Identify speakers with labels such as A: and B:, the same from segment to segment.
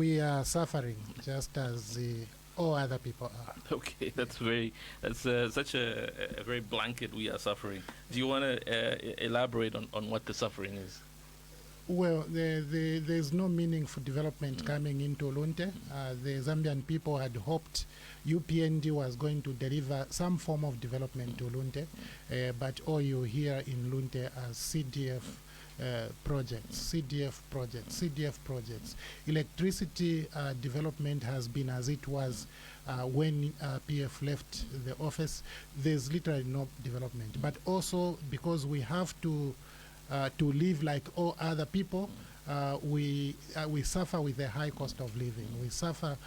A: We are suffering just as all other people are.
B: Okay, that's such a very blanket. We are suffering. Do you want to elaborate on what the suffering is?
A: Well, there's no meaningful development coming into Lunte. The Zambian people had hoped UPND was going to deliver some form of development to Lunte, but all you hear in Lunte are CDF projects. Electricity development has been as it was when PF left the office. There's literally no development. But also because we have to live like all other people, we suffer with the high cost of living. We suffer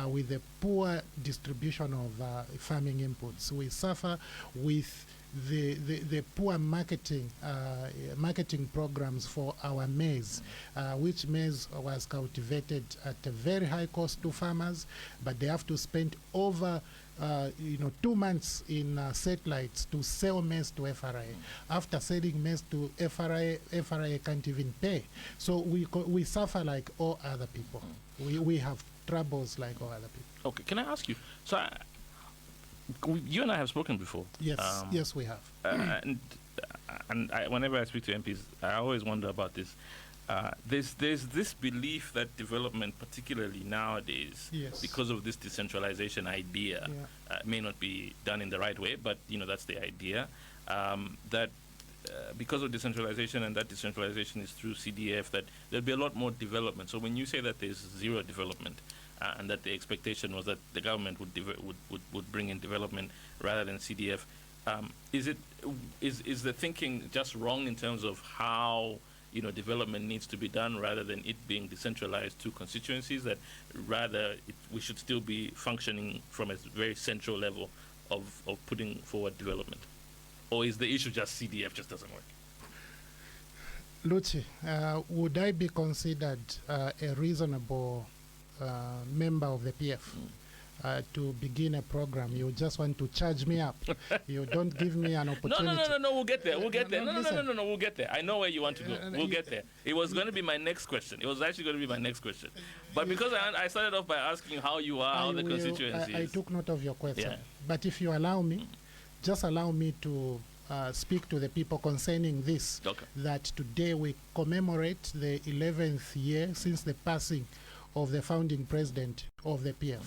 A: with the poor distribution of farming inputs. We suffer with the poor marketing programs for our maize, which maize was cultivated at a very high cost to farmers, but they have to spend over 2 months in satellites to sell maize to FRA. After selling maize to FRA can't even pay. So we suffer like all other people. We have troubles like all other people.
B: Okay, can I ask you? So you and I have spoken before.
A: Yes, yes, we have.
B: And whenever I speak to MPs, I always wonder about this. There's this belief that development, particularly nowadays,
A: yes,
B: because of this decentralization idea, may not be done in the right way, but that's the idea. That because of decentralization, and that decentralization is through CDF, that there'll be a lot more development. So when you say that there's zero development, and that the expectation was that the government would bring in development rather than CDF, is the thinking just wrong in terms of how development needs to be done rather than it being decentralized to constituencies, that rather we should still be functioning from a very central level of putting forward development? Or is the issue just CDF just doesn't work?
A: Luchi, would I be considered a reasonable member of the PF to begin a program? You just want to charge me up. You don't give me an opportunity.
B: No, we'll get there. We'll get there. No, we'll get there. I know where you want to go. We'll get there. It was going to be my next question. It was actually going to be my next question. But because I started off by asking how you are, how the constituency
A: is. I took note of your question. Yeah. But if you allow me, just allow me to speak to the people concerning this, that today we commemorate the 11th year since the passing of the founding president of the PF.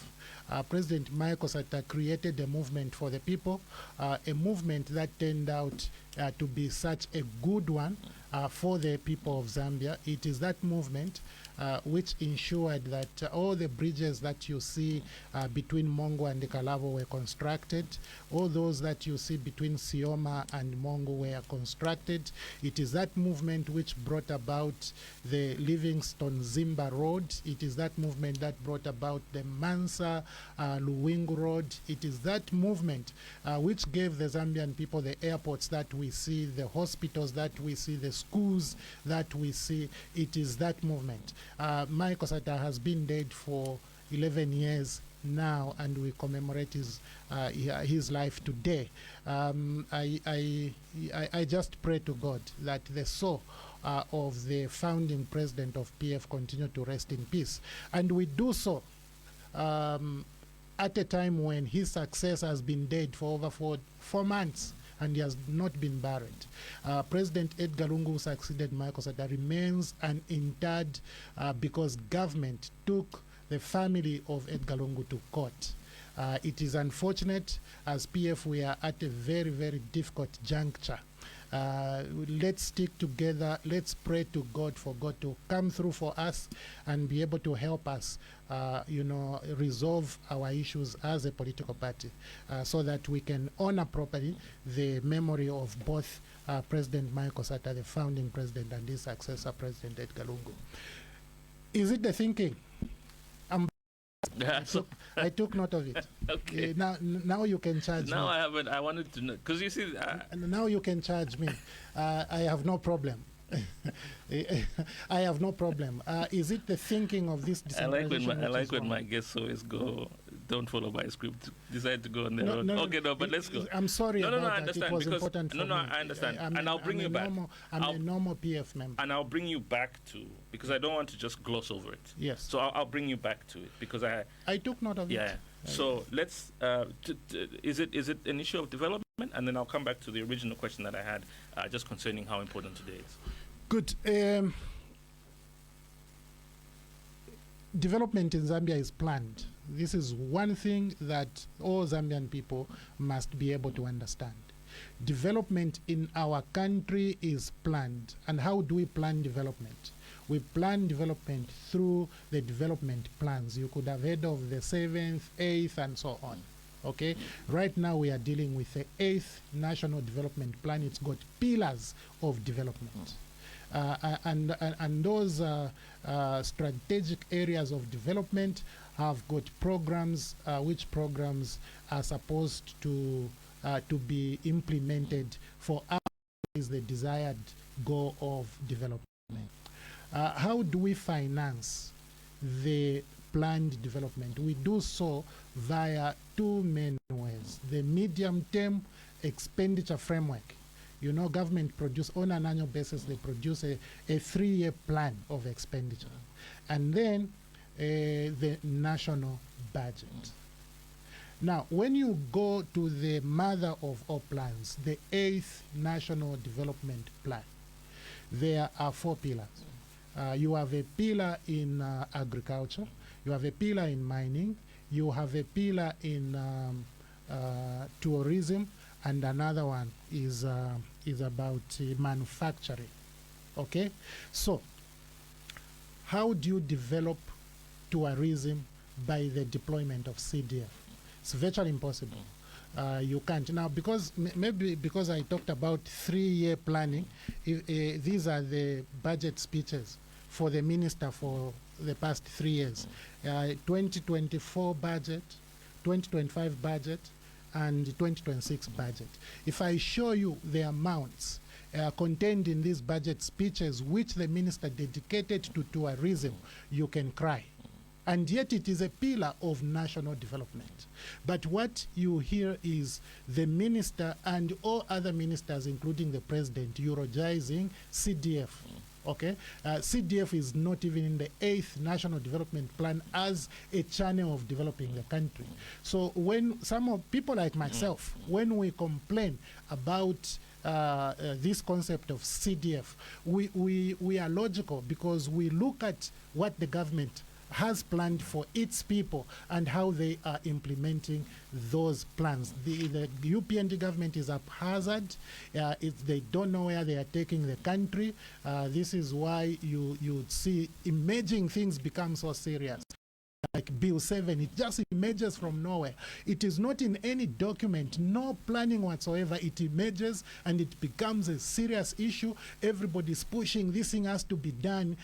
A: President Michael Sata created a movement for the people, a movement that turned out to be such a good one for the people of Zambia. It is that movement which ensured that all the bridges that you see between Mongo and Kalavo were constructed. All those that you see between Sioma and Mongo were constructed. It is that movement which brought about the Livingstone Zimba Road. It is that movement that brought about the Mansa Luwingu Road. It is that movement which gave the Zambian people the airports that we see, the hospitals that we see, the schools that we see. It is that movement. Michael Sata has been dead for 11 years now, and we commemorate his life today. I just pray to God that the soul of the founding president of PF continue to rest in peace. And we do so at a time when his success has been dead for over 4 months, and he has not been buried. President Edgar Lungu, who succeeded Michael Sata, remains uninterred because government took the family of Edgar Lungu to court. It is unfortunate. As PF, we are at a very, very difficult juncture. Let's stick together. Let's pray to God for God to come through for us and be able to help us, resolve our issues as a political party, so that we can honor properly the memory of both President Michael Sata, the founding president, and his successor, President Edgar Lungu. Is it the thinking? I took note of it.
B: Okay.
A: Now you can charge me.
B: Now I haven't. I wanted to know, because you see.
A: Now you can charge me. I have no problem. I have no problem. Is it the thinking of this decentralization?
B: I like when my guests always go don't follow my script decide to go on their own. Okay, but let's go.
A: I'm sorry about
B: I understand.
A: That. It was
B: because,
A: important for me.
B: I understand. And I'll bring you back.
A: I'm a normal PF member.
B: And I'll bring you back to, because I don't want to just gloss over it.
A: Yes.
B: So I'll bring you back to it, because
A: I took note of it.
B: Yeah. So let's, is it an issue of development? And then I'll come back to the original question that I had, just concerning how important today is.
A: Good. Development in Zambia is planned. This is one thing that all Zambian people must be able to understand. Development in our country is planned. And how do we plan development? We plan development through the development plans. You could have heard of the 7th, 8th, and so on. Okay? Right now we are dealing with the 8th National Development Plan. It's got pillars of development. And those strategic areas of development have got programs, which programs are supposed to be implemented for is the desired goal of development. How do we finance the planned development? We do so via two main ways. The medium-term expenditure framework. You know, government produce on an annual basis, they produce a 3-year plan of expenditure. And then the national budget. Now, when you go to the mother of all plans, the 8th National Development Plan, there are 4 pillars. You have a pillar in agriculture, you have a pillar in mining, you have a pillar in tourism, and another one is about manufacturing. Okay, so how do you develop tourism by the deployment of CDF? It's virtually impossible. You can't now, because maybe because I talked about 3-year planning. These are the budget speeches for the minister for the past 3 years. 2024 budget, 2025 budget, and 2026 budget. If I show you the amounts contained in these budget speeches which the minister dedicated to tourism, you can cry. And yet it is a pillar of national development. But what you hear is the minister and all other ministers, including the president, eulogizing CDF. Okay, CDF is not even in the 8th National Development Plan as a channel of developing the country. So when some of people like myself, when we complain about this concept of CDF, we are logical, because we look at what the government has planned for its people and how they are implementing those plans. The UPND government is haphazard. They don't know where they are taking the country. This is why you see emerging things become so serious. Like Bill 7, it just emerges from nowhere. It is not in any document, no planning whatsoever. It emerges and it becomes a serious issue. Everybody's pushing this thing has to be done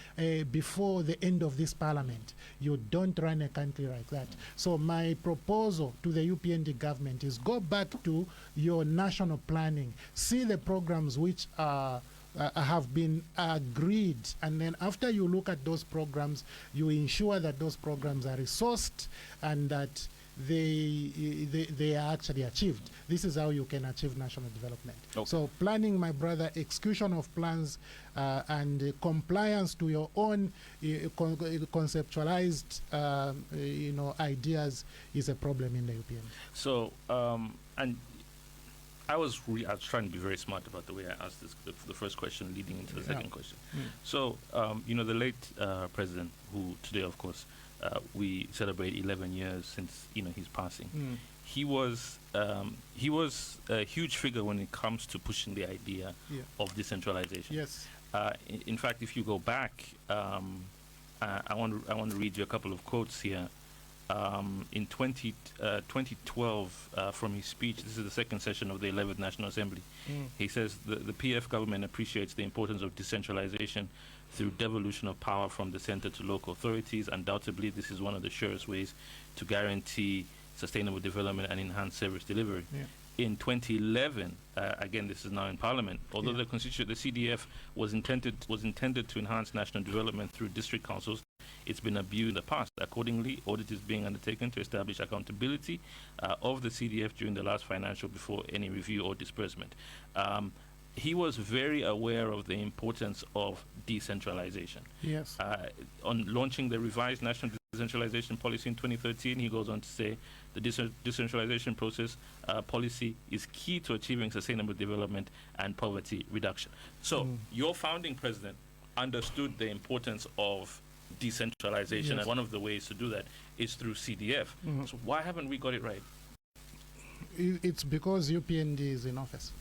A: before the end of this parliament. You don't run a country like that. So my proposal to the UPND government is go back to your national planning, see the programs which are have been agreed, and then after you look at those programs, you ensure that those programs are resourced and that they are actually achieved. This is how you can achieve national development. Okay. So planning, my brother, execution of plans and compliance to your own conceptualized ideas is a problem in the UPN. So
B: and I was trying to be very smart about the way I asked the first question leading into the second question. So, the late president, who today, of course, we celebrate 11 years since, his passing. He was a huge figure when it comes to pushing the idea of decentralization.
A: Yes.
B: In fact, if you go back, I want to read you a couple of quotes here. In 2012, from his speech, this is the second session of the 11th National Assembly, he says the PF government appreciates the importance of decentralization through devolution of power from the center to local authorities. Undoubtedly, this is one of the surest ways to guarantee sustainable development and enhance service delivery. In 2011, again, this is now in Parliament, although the CDF was intended to enhance national development through district councils, it's been abused in the past. Accordingly, audit is being undertaken to establish accountability of the CDF during the last financial before any review or disbursement. He was very aware of the importance of decentralization.
A: Yes.
B: On launching the revised national decentralization policy in 2013, he goes on to say the decentralization process policy is key to achieving sustainable development and poverty reduction. So your founding president understood the importance of decentralization,
A: yes.
B: and one of the ways to do that is through CDF. So why haven't we got it right?
A: It's because UPND is in office.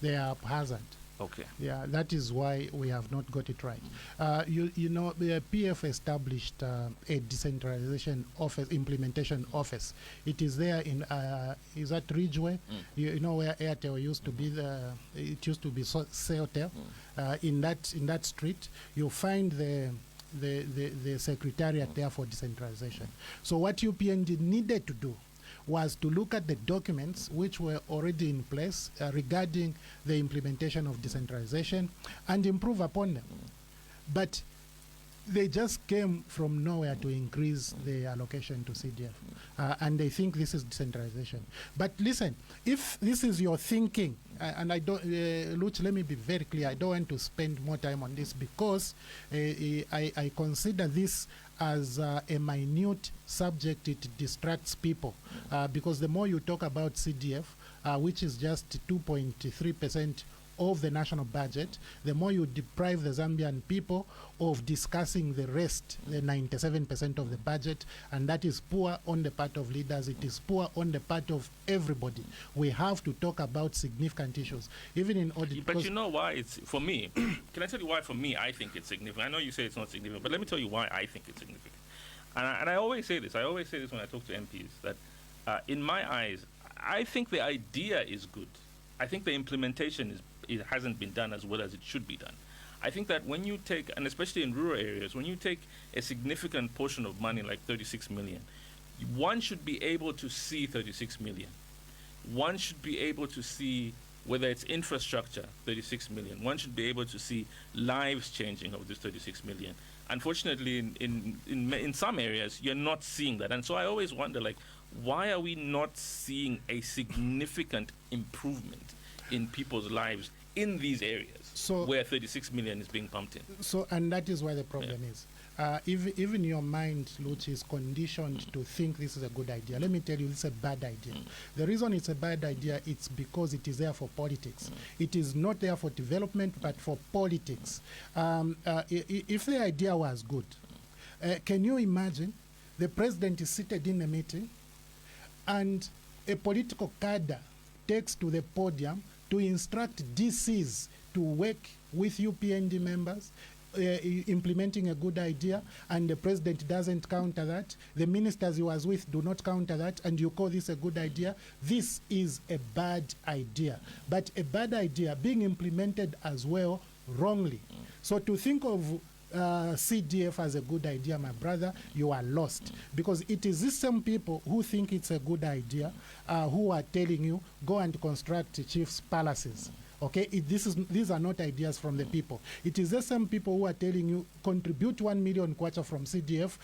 A: They are haphazard.
B: Okay.
A: Yeah, that is why we have not got it right. You know, the PF established a decentralization office, implementation office. It is there in, is that Ridgeway? You know where Airtel used to be, it used to be Celtel. In that street, you'll find the secretariat there for decentralization. So what UPND needed to do was to look at the documents which were already in place regarding the implementation of decentralization and improve upon them. But they just came from nowhere to increase the allocation to CDF. And they think this is decentralization. But listen, if this is your thinking, and I don't, Luch, let me be very clear, I don't want to spend more time on this because I consider this as a minute subject. It distracts people because the more you talk about CDF, which is just 2.3% of the national budget, the more you deprive the Zambian people of discussing the rest, the 97% of the budget, and that is poor on the part of leaders. It is poor on the part of everybody. We have to talk about significant issues, even in audit.
B: But you know why it's, for me, can I tell you why for me I think it's significant? I know you say it's not significant, but let me tell you why I think it's significant. And I always say this, when I talk to MPs, that in my eyes, I think the idea is good. I think the implementation it hasn't been done as well as it should be done. I think that when you take, and especially in rural areas, when you take a significant portion of money like 36 million, one should be able to see 36 million. One should be able to see whether it's infrastructure, 36 million. One should be able to see lives changing of this 36 million. Unfortunately, in some areas, you're not seeing that. And so I always wonder, like, why are we not seeing a significant improvement in people's lives in these areas where 36 million is being pumped in? So,
A: and that is where the problem is. Even your mind, Luch, is conditioned to think this is a good idea. Let me tell you, it's a bad idea. The reason it's a bad idea, it's because it is there for politics. It is not there for development, but for politics. If the idea was good, can you imagine the president is seated in a meeting and a political cadre takes to the podium to instruct DCs to work with UPND members, implementing a good idea, and the president doesn't counter that, the ministers he was with do not counter that, and you call this a good idea? This is a bad idea, but a bad idea being implemented as well wrongly. So to think of CDF as a good idea, my brother, you are lost, because it is these same people who think it's a good idea who are telling you go and construct chiefs' palaces. Okay, these are not ideas from the people. It is the same people who are telling you contribute 1 million kwacha from CDF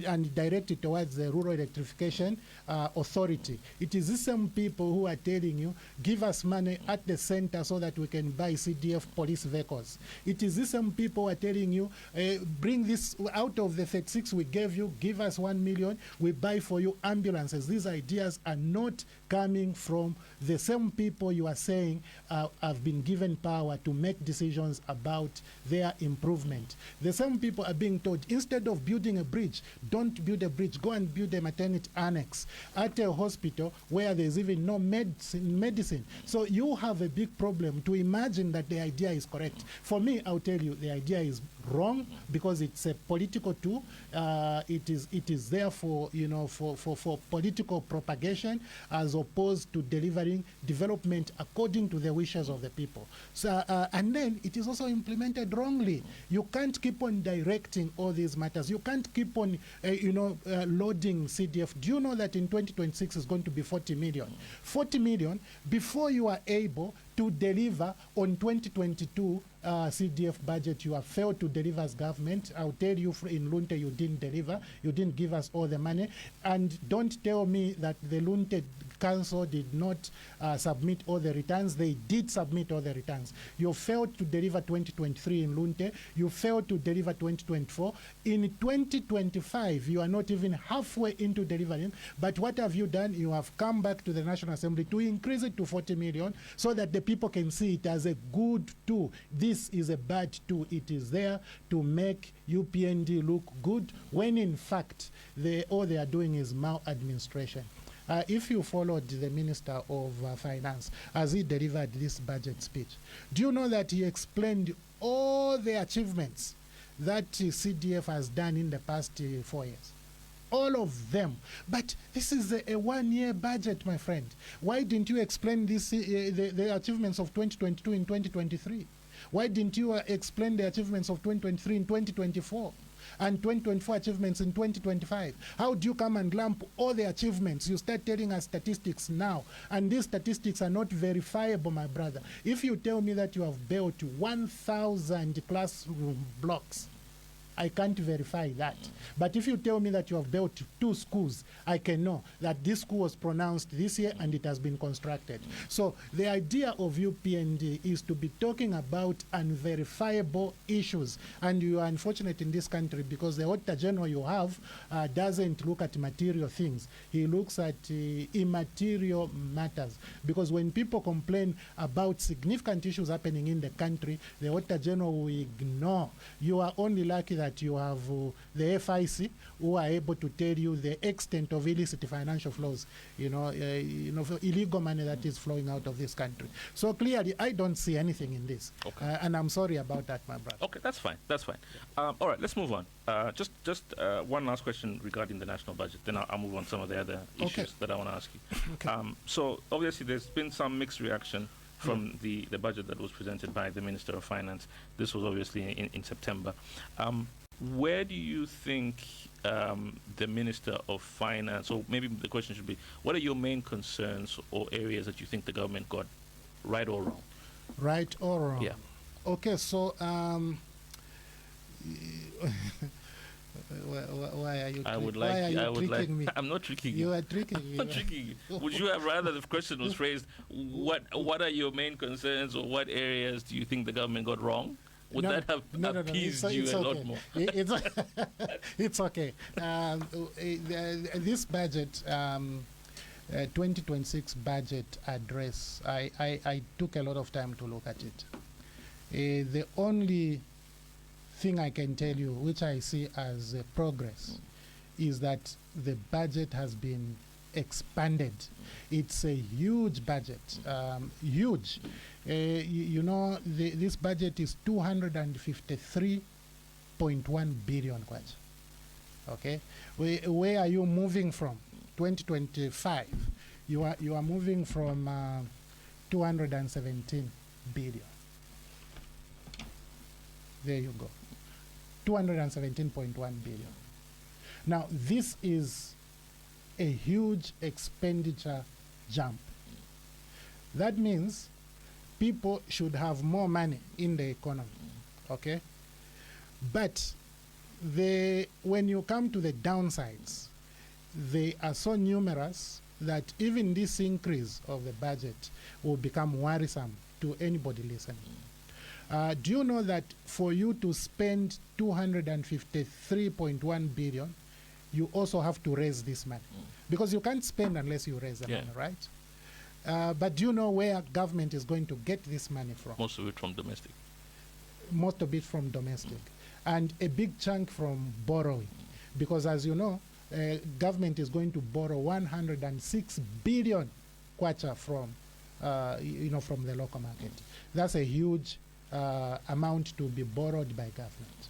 A: and direct it towards the Rural Electrification Authority. It is the same people who are telling you give us money at the center so that we can buy CDF police vehicles. It is the same people who are telling you bring this out of the 36 we gave you, give us 1 million, we buy for you ambulances. These ideas are not coming from the same people you are saying have been given power to make decisions about their improvement. The same people are being told, instead of building a bridge, don't build a bridge, go and build a maternity annex at a hospital where there's even no medicine. So you have a big problem to imagine that the idea is correct. For me, I'll tell you, the idea is wrong because it's a political tool. It is there for, you know, for political propagation as opposed to delivering development according to the wishes of the people. So and then it is also implemented wrongly. You can't keep on directing all these matters. You can't keep on loading CDF. Do you know that in 2026 is going to be 40 million? 40 million before you are able to deliver on 2022 CDF budget. You have failed to deliver as government. I'll tell you in Lunte you didn't deliver. You didn't give us all the money. And don't tell me that the Lunte Council did not submit all the returns. They did submit all the returns. You failed to deliver 2023 in Lunte. You failed to deliver 2024. In 2025, you are not even halfway into delivering. But what have you done? You have come back to the National Assembly to increase it to 40 million so that the people can see it as a good tool. This is a bad tool. It is there to make UPND look good when in fact all they are doing is maladministration. If you followed the Minister of Finance as he delivered this budget speech, do you know that he explained all the achievements that CDF has done in the past 4 years? All of them. But this is a one-year budget, my friend. Why didn't you explain this, the achievements of 2022 in 2023? Why didn't you explain the achievements of 2023 in 2024? And 2024 achievements in 2025. How do you come and lump all the achievements? You start telling us statistics now, and these statistics are not verifiable, my brother. If you tell me that you have built 1,000 classroom blocks, I can't verify that. But if you tell me that you have built 2 schools, I can know that this school was pronounced this year and it has been constructed. So the idea of UPND is to be talking about unverifiable issues. And you are unfortunate in this country because the Auditor General you have doesn't look at material things. He looks at immaterial matters. Because when people complain about significant issues happening in the country, the Auditor General will ignore. You are only lucky that you have the FIC who are able to tell you the extent of illicit financial flows, illegal money that is flowing out of this country. So clearly, I don't see anything in this, and I'm sorry about that, my brother.
B: Okay, that's fine. That's fine. All right, let's move on. Just one last question regarding the national budget. Then I'll move on to some of the other issues that I want to ask you.
A: Okay.
B: So obviously, there's been some mixed reaction from the budget that was presented by the Minister of Finance. This was obviously in September. Where do you think the Minister of Finance, or maybe the question should be, what are your main concerns or areas that you think the government got right or wrong?
A: Right or wrong?
B: Yeah.
A: Okay, so why are you tricking me?
B: I'm not tricking you.
A: You are tricking me.
B: I'm not tricking you. Would you have rather the question was phrased, what are your main concerns or what areas do you think the government got wrong? Would that have appeased you a lot more?
A: It's okay. This budget, 2026 budget address, I took a lot of time to look at it. The only thing I can tell you, which I see as progress, is that the budget has been expanded. It's a huge budget, huge. This budget is 253.1 billion kwacha. Okay, where are you moving from? 2025, you are moving from 217 billion. There you go, 217.1 billion. Now this is a huge expenditure jump. That means people should have more money in the economy, okay? But when you come to the downsides, they are so numerous that even this increase of the budget will become worrisome to anybody listening. Do you know that for you to spend 253.1 billion, you also have to raise this money? Because you can't spend unless you raise the money, right? But do you know where government is going to get this money from?
B: Most of it from domestic.
A: Most of it from domestic. And a big chunk from borrowing. Because as you know, government is going to borrow 106 billion kwacha from the local market. That's a huge amount to be borrowed by government.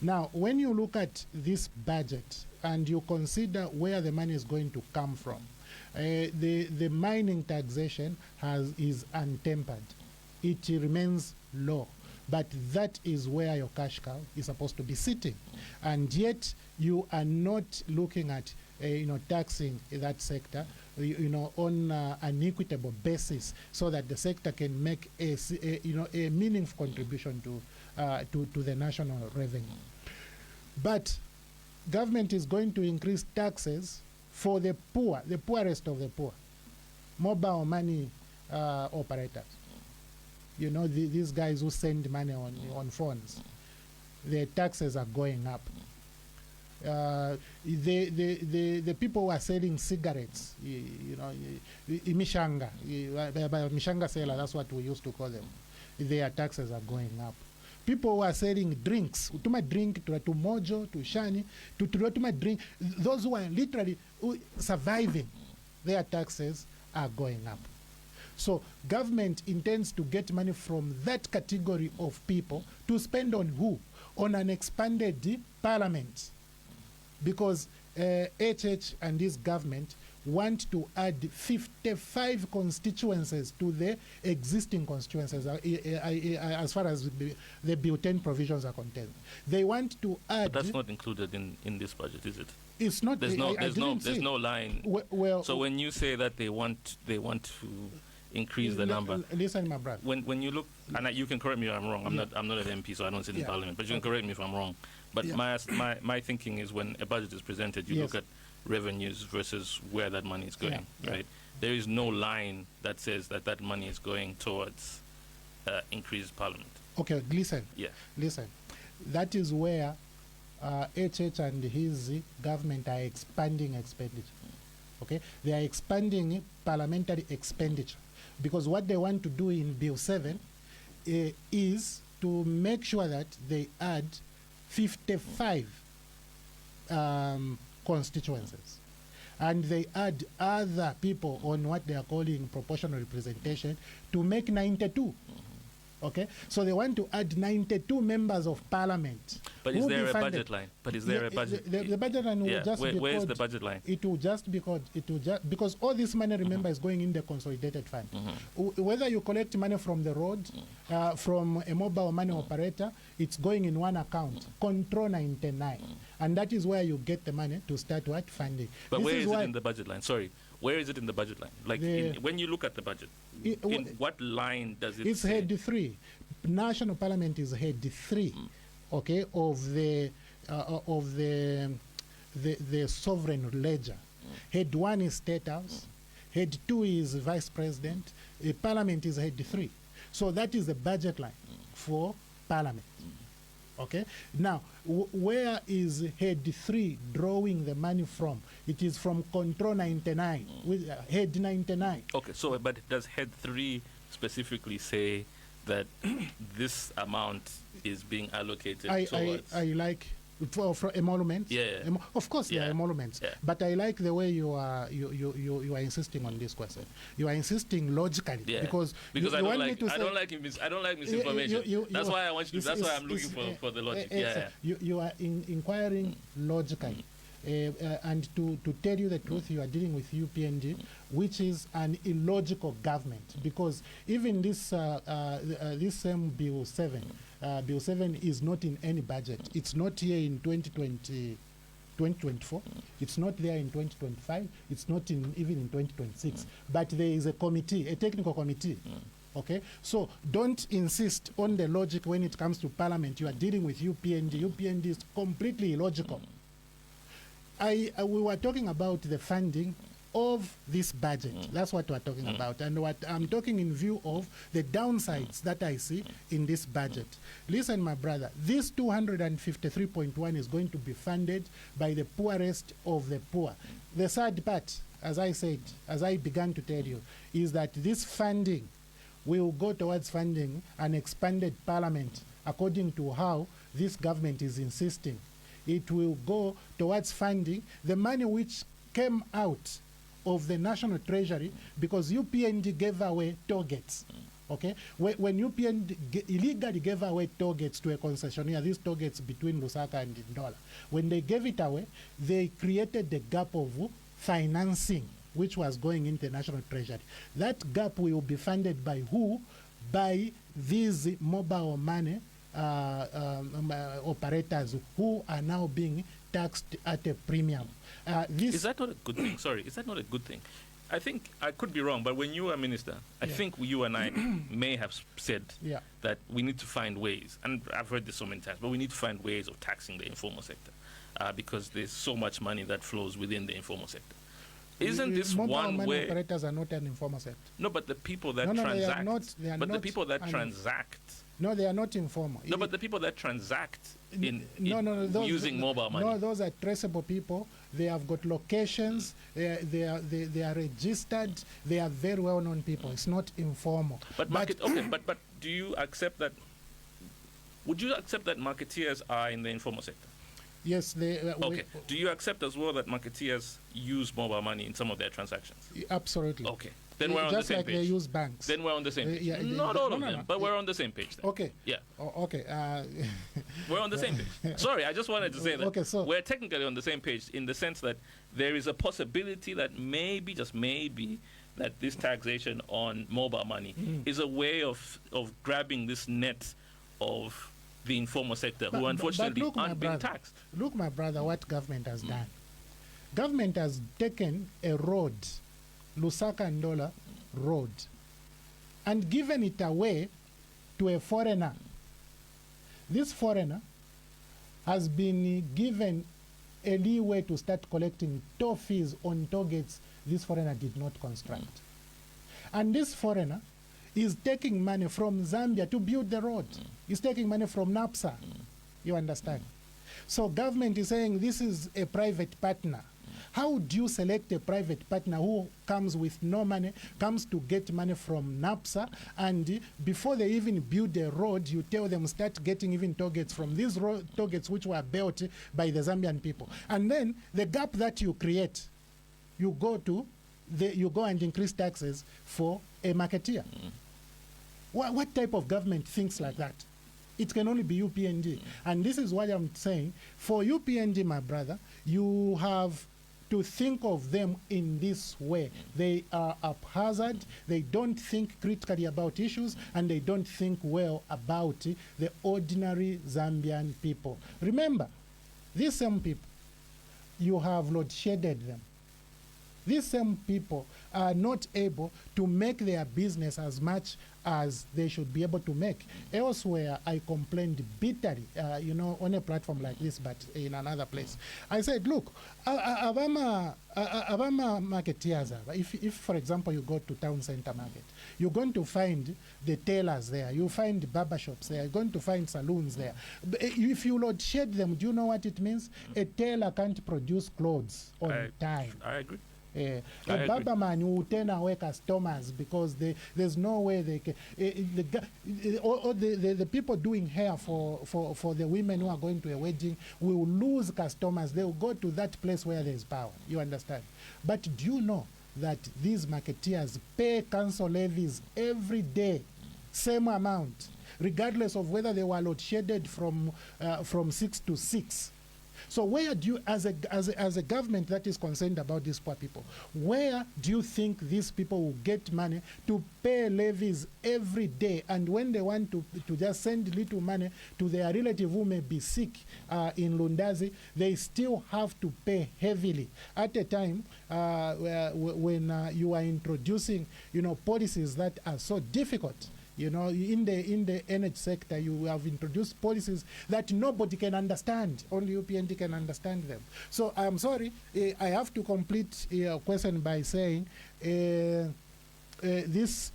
A: Now, when you look at this budget and you consider where the money is going to come from, the mining taxation is untempered. It remains low. But that is where your cash cow is supposed to be sitting. And yet you are not looking at taxing that sector, on an equitable basis, so that the sector can make a meaningful contribution to the national revenue. But government is going to increase taxes for the poor, the poorest of the poor, mobile money operators. These guys who send money on phones, their taxes are going up. The people who are selling cigarettes, mishanga, mishanga seller, that's what we used to call them. Their taxes are going up. People who are selling drinks, utuma drink, to mojo, to shani, to utuma drink, those who are literally surviving, their taxes are going up. So government intends to get money from that category of people to spend on who? On an expanded parliament. Because HH and this government want to add 55 constituencies to the existing constituencies as far as the Bill 10 provisions are concerned. They want to add...
B: But that's not included in this budget, is it?
A: It's not.
B: There's no line. Well, so when you say that they want to increase the number...
A: Listen, my brother.
B: When you look... And you can correct me if I'm wrong. I'm not an MP, so I don't sit in Parliament. But you can correct me if I'm wrong. But my thinking is, when a budget is presented, you look at revenues versus where that money is going, right? There is no line that says that money is going towards increased parliament.
A: Okay, listen.
B: Yeah.
A: Listen. That is where HH and his government are expanding expenditure. Okay? They are expanding parliamentary expenditure. Because what they want to do in Bill 7 is to make sure that they add 55 constituencies, and they add other people on what they are calling proportional representation to make 92. Okay, so they want to add 92 members of parliament.
B: But is there a budget line? But is there a budget?
A: The budget line will just be
B: where is the budget line?
A: It will just be called. Because all this money, remember, is going in the consolidated fund. Whether you collect money from the road, from a mobile money operator, it's going in one account, Control 99, and that is where you get the money to start what funding.
B: But where is it in the budget line? Sorry. Where is it in the budget line? Like, when you look at the budget, in what line does it?
A: It's say? Head 3. National Parliament is head 3, okay, of the sovereign ledger. Head 1 is State House. Head 2 is Vice President. Parliament is head 3. So that is the budget line for Parliament. Okay. Now, where is head 3 drawing the money from? It is from Control 99, with head 99.
B: Okay. So, but does head 3 specifically say that this amount is being allocated towards?
A: I like for emoluments.
B: Yeah.
A: Of course, there are emoluments. Yeah. But I like the way you are insisting on this question. You are insisting logically, because
B: I don't like misinformation. That's why I want you. That's why I'm looking for the logic.
A: You are inquiring logically. And to tell you the truth, you are dealing with UPND, which is an illogical government, because even this same Bill 7, Bill 7 is not in any budget. It's not here in 2024. It's not there in 2025. It's not even in 2026. But there is a committee, a technical committee. Okay, so don't insist on the logic when it comes to Parliament. You are dealing with UPND. UPND is completely illogical. We were talking about the funding of this budget. That's what we're talking about. And what I'm talking in view of the downsides that I see in this budget. Listen, my brother, this 253.1 is going to be funded by the poorest of the poor. The sad part, as I said, as I began to tell you, is that this funding will go towards funding an expanded parliament, according to how this government is insisting. It will go towards funding the money which came out of the national treasury, because UPND gave away toll gates. Okay, when UPND illegally gave away toll gates to a concessionaire, these toll gates between Lusaka and Ndola, when they gave it away, they created the gap of financing which was going into the national treasury. That gap will be funded by who? By these mobile money operators who are now being taxed at a premium.
B: Is that not a good thing? Sorry, is that not a good thing? I think, I could be wrong, but when you were minister, I think you and I may have said that we need to find ways, and I've heard this so many times, but we need to find ways of taxing the informal sector because there's so much money that flows within the informal sector. Isn't this one
A: money
B: way?
A: Operators are not an informal sector.
B: No, but the people that transact. The people that transact.
A: No, they are not informal.
B: No, but the people that transact using mobile money.
A: No, those are traceable people. They have got locations. They are registered. They are very well known people. It's not informal.
B: But do you accept that? Would you accept that marketeers are in the informal sector?
A: Yes, they.
B: Okay. Do you accept as well that marketeers use mobile money in some of their transactions?
A: Absolutely.
B: Okay. Then we're on the same page. Just like
A: they use banks.
B: Then we're on the same page. Not all of them, but we're on the same page then.
A: Okay.
B: Yeah.
A: Okay.
B: We're on the same page. Sorry, I just wanted to say that we're technically on the same page in the sense that there is a possibility that maybe, just maybe, that this taxation on mobile money is a way of grabbing this net of the informal sector who unfortunately aren't being taxed.
A: Look, my brother, what government has done. Government has taken a road, Lusaka Ndola road, and given it away to a foreigner. This foreigner has been given a leeway to start collecting toll fees on toll gates this foreigner did not construct. And this foreigner is taking money from Zambia to build the road. He's taking money from NAPSA. You understand? So government is saying this is a private partner. How do you select a private partner who comes with no money, comes to get money from NAPSA, and before they even build a road, you tell them start getting even toll gates from these toll gates which were built by the Zambian people. And then the gap that you create, you go and increase taxes for a marketeer. What type of government thinks like that? It can only be UPND. And this is what I'm saying. For UPND, my brother, you have to think of them in this way. They are haphazard, they don't think critically about issues, and they don't think well about the ordinary Zambian people. Remember, these same people, you have load-shedded them. These same people are not able to make their business as much as they should be able to make. Elsewhere, I complained bitterly, on a platform like this, but in another place. I said, look, abama marketeers, if, for example, you go to town center market, you're going to find the tailors there, you find barber shops there, you're going to find saloons there. If you load shed them, do you know what it means? A tailor can't produce clothes on time.
B: I agree.
A: A barber man will turn away customers because there's no way they can. The people doing hair for the women who are going to a wedding will lose customers. They will go to that place where there's power. You understand? But do you know that these marketeers pay council levies every day, same amount, regardless of whether they were load shedded from 6 to 6? So where do you, as a government that is concerned about these poor people, where do you think these people will get money to pay levies every day? And when they want to just send little money to their relative who may be sick in Lundazi, they still have to pay heavily at a time when you are introducing, policies that are so difficult. In the energy sector, you have introduced policies that nobody can understand. Only UPND can understand them. So I'm sorry, I have to complete your question by saying this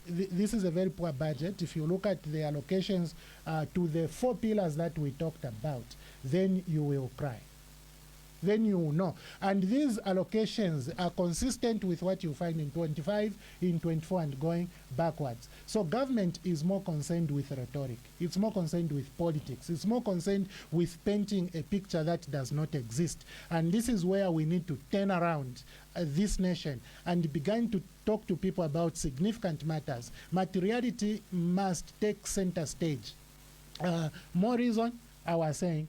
A: is a very poor budget. If you look at the allocations to the 4 pillars that we talked about, then you will cry. Then you will know. And these allocations are consistent with what you find in 25, in 24, and going backwards. So government is more concerned with rhetoric. It's more concerned with politics. It's more concerned with painting a picture that does not exist. And this is where we need to turn around this nation and begin to talk to people about significant matters. Materiality must take center stage. More reason, I was saying,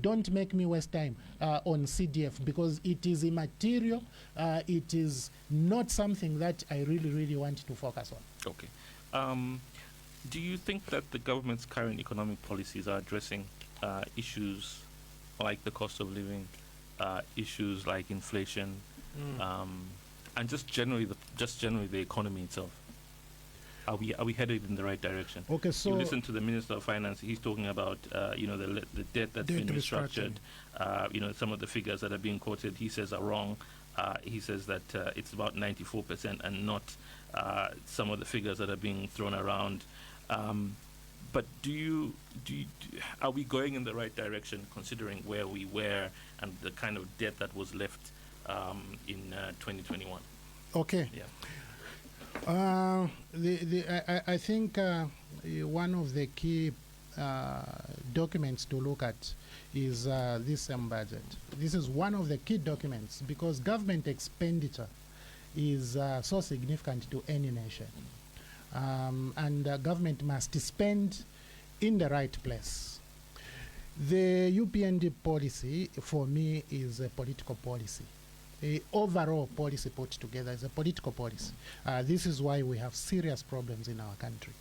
A: don't make me waste time on CDF because it is immaterial. It is not something that I really, really want to focus on.
B: Okay. Do you think that the government's current economic policies are addressing issues like the cost of living, issues like inflation, and just generally the economy itself? Are we headed in the right direction?
A: Okay, so
B: you listen to the Minister of Finance. He's talking about the debt that's been restructured. Some of the figures that are being quoted, he says, are wrong. He says that it's about 94% and not some of the figures that are being thrown around. But are we going in the right direction considering where we were and the kind of debt that was left in 2021?
A: Okay.
B: Yeah.
A: I think one of the key documents to look at is this budget. This is one of the key documents because government expenditure is so significant to any nation. And government must spend in the right place. The UPND policy, for me, is a political policy. The overall policy put together is a political policy. This is why we have serious problems in our country.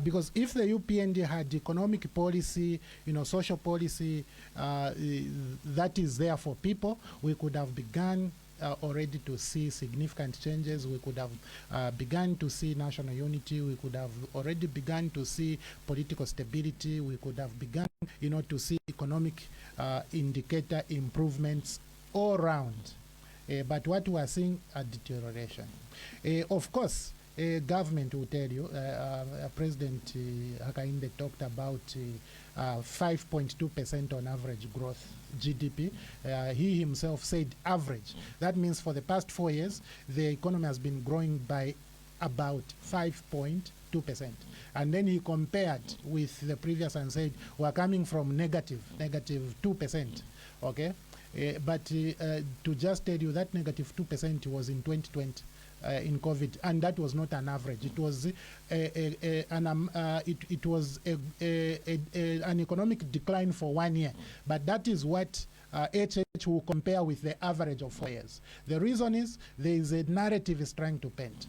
A: Because if the UPND had economic policy, social policy that is there for people, we could have begun already to see significant changes. We could have begun to see national unity. We could have already begun to see political stability. We could have begun, to see economic indicator improvements all around. But what we are seeing are deterioration. Of course, government will tell you, President Hakainde talked about 5.2% on average growth GDP. He himself said average. That means for the past 4 years, the economy has been growing by about 5.2%. And then he compared with the previous and said, we're coming from negative 2%. Okay? But to just tell you that negative 2% was in 2020 in COVID, and that was not an average. It was an economic decline for 1 year. But that is what HH will compare with the average of 4 years. The reason is there is a narrative is trying to paint.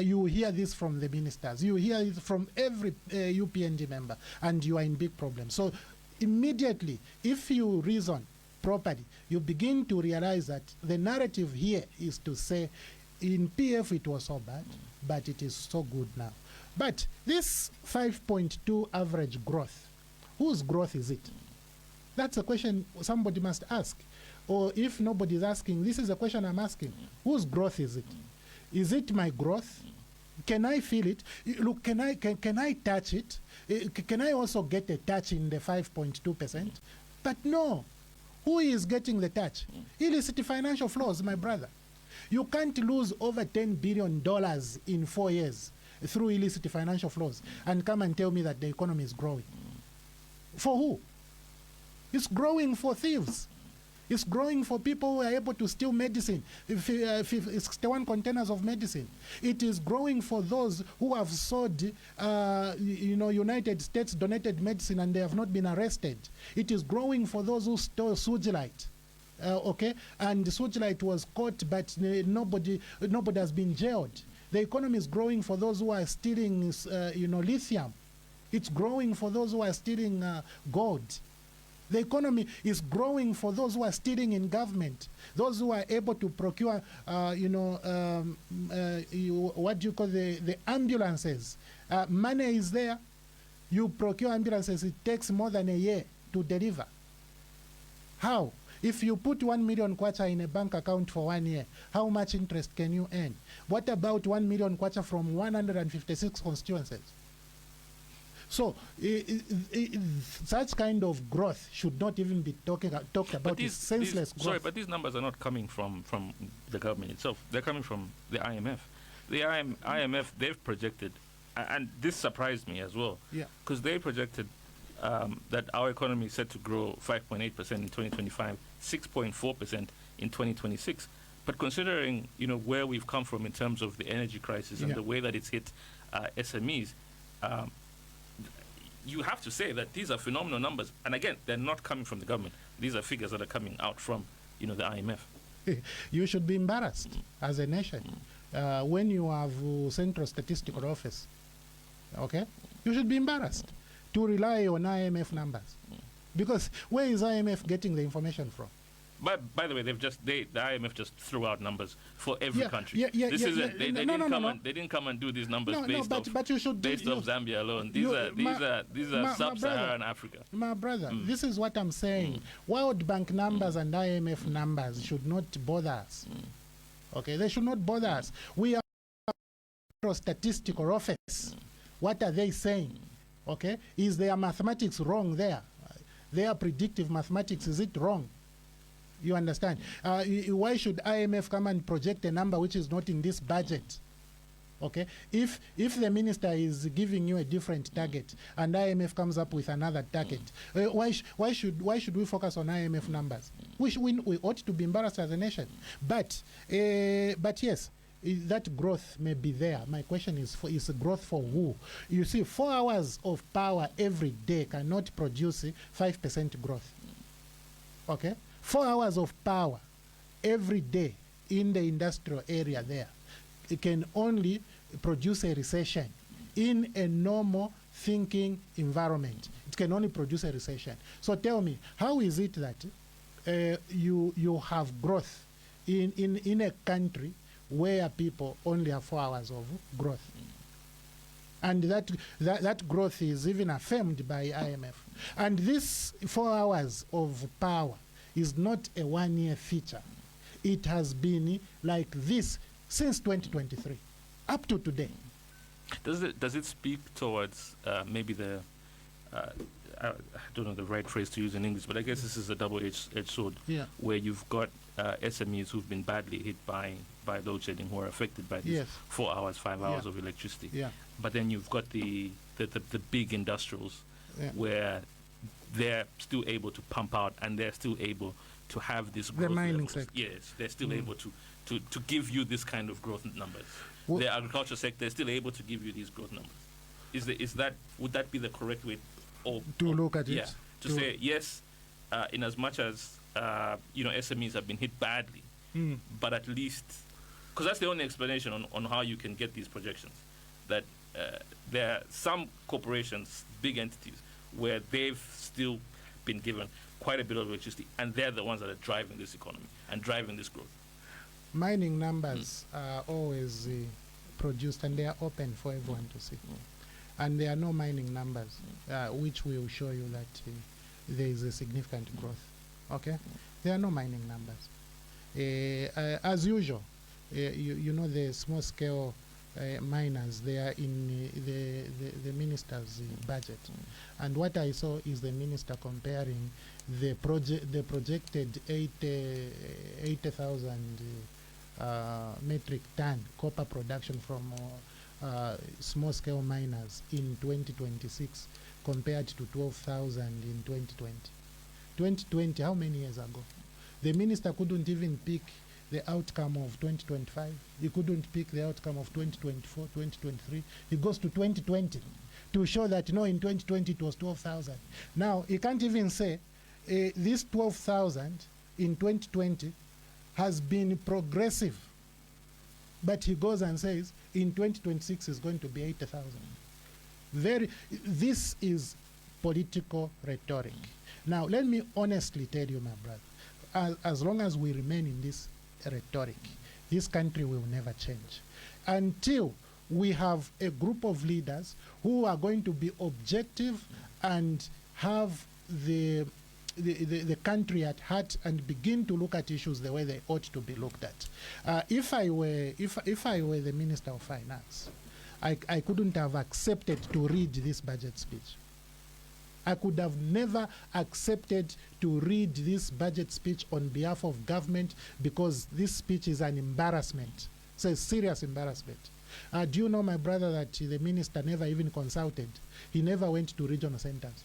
A: You hear this from the ministers. You hear it from every UPND member, and you are in big problems. So immediately, if you reason properly, you begin to realize that the narrative here is to say, in PF it was so bad, but it is so good now. But this 5.2 average growth, whose growth is it? That's a question somebody must ask. Or if nobody is asking, this is a question I'm asking. Whose growth is it? Is it my growth? Can I feel it? Look, can I touch it? Can I also get a touch in the 5.2%? But no. Who is getting the touch? Illicit financial flows, my brother. You can't lose over $10 billion in 4 years through illicit financial flows and come and tell me that the economy is growing. For who? It's growing for thieves. It's growing for people who are able to steal medicine, 61 containers of medicine. It is growing for those who have sold, United States donated medicine and they have not been arrested. It is growing for those who stole Sujilite. Okay, and Sujilite was caught, but nobody has been jailed. The economy is growing for those who are stealing, lithium. It's growing for those who are stealing gold. The economy is growing for those who are stealing in government, those who are able to procure, what do you call the ambulances. Money is there. You procure ambulances, it takes more than a year to deliver. How? If you put 1 million kwacha in a bank account for 1 year, how much interest can you earn? What about 1 million kwacha from 156 constituencies? So such kind of growth should not even be talked about. It's senseless growth.
B: Sorry, but these numbers are not coming from the government itself. They're coming from the IMF. The IMF, they've projected, and this surprised me as well, because they projected that our economy is set to grow 5.8% in 2025, 6.4% in 2026. But considering where we've come from in terms of the energy crisis and the way that it's hit SMEs, you have to say that these are phenomenal numbers. And again, they're not coming from the government. These are figures that are coming out from, the IMF.
A: You should be embarrassed as a nation when you have Central Statistical Office. Okay? You should be embarrassed to rely on IMF numbers. Because where is IMF getting the information from?
B: By the way, the IMF just threw out numbers for every country.
A: They
B: didn't come and do these numbers based off Zambia alone. These are sub-Saharan Africa.
A: My brother, this is what I'm saying. World Bank numbers and IMF numbers should not bother us. Okay, they should not bother us. We are a statistical office. What are they saying? Okay, is their mathematics wrong there? Their predictive mathematics, is it wrong? You understand? Why should IMF come and project a number which is not in this budget? Okay, if the minister is giving you a different target and IMF comes up with another target, why should we focus on IMF numbers? We ought to be embarrassed as a nation. But yes, that growth may be there. My question is growth for who? You see, 4 hours of power every day cannot produce 5% growth. Okay, 4 hours of power every day in the industrial area there, it can only produce a recession. In a normal thinking environment, it can only produce a recession. So tell me, how is it that you have growth in a country where people only have 4 hours of growth? And that growth is even affirmed by IMF. And this 4 hours of power is not a one-year feature. It has been like this since 2023, up to today.
B: Does it speak towards maybe the, I don't know the right phrase to use in English, but I guess this is a double-edged sword, where you've got SMEs who've been badly hit by load shedding, who are affected by these 4 hours, 5 hours of electricity. But then you've got the big industrials where they're still able to pump out and they're still able to have this growth.
A: The mining sector.
B: Yes, they're still able to give you this kind of growth numbers. The agriculture sector is still able to give you these growth numbers. Would that be the correct way
A: to look at it?
B: Yeah, to say yes, in as much as SMEs have been hit badly, but at least, because that's the only explanation on how you can get these projections, that there are some corporations, big entities, where they've still been given quite a bit of electricity, and they're the ones that are driving this economy and driving this growth.
A: Mining numbers are always produced, and they are open for everyone to see. And there are no mining numbers which will show you that there is a significant growth. Okay? There are no mining numbers. As usual, you know the small-scale miners, they are in the minister's budget. And what I saw is the minister comparing the projected 80,000 metric ton copper production from small-scale miners in 2026 compared to 12,000 in 2020. 2020, how many years ago? The minister couldn't even pick the outcome of 2025. He couldn't pick the outcome of 2024, 2023. He goes to 2020 to show that, no, in 2020 it was 12,000. Now, he can't even say this 12,000 in 2020 has been progressive. But he goes and says, in 2026 is going to be 80,000. This is political rhetoric. Now, let me honestly tell you, my brother, as long as we remain in this rhetoric, this country will never change until we have a group of leaders who are going to be objective and have the country at heart and begin to look at issues the way they ought to be looked at. If I were the Minister of Finance, I couldn't have accepted to read this budget speech. I could have never accepted to read this budget speech on behalf of government, because this speech is an embarrassment. It's a serious embarrassment. Do you know, my brother, that the minister never even consulted? He never went to regional centers.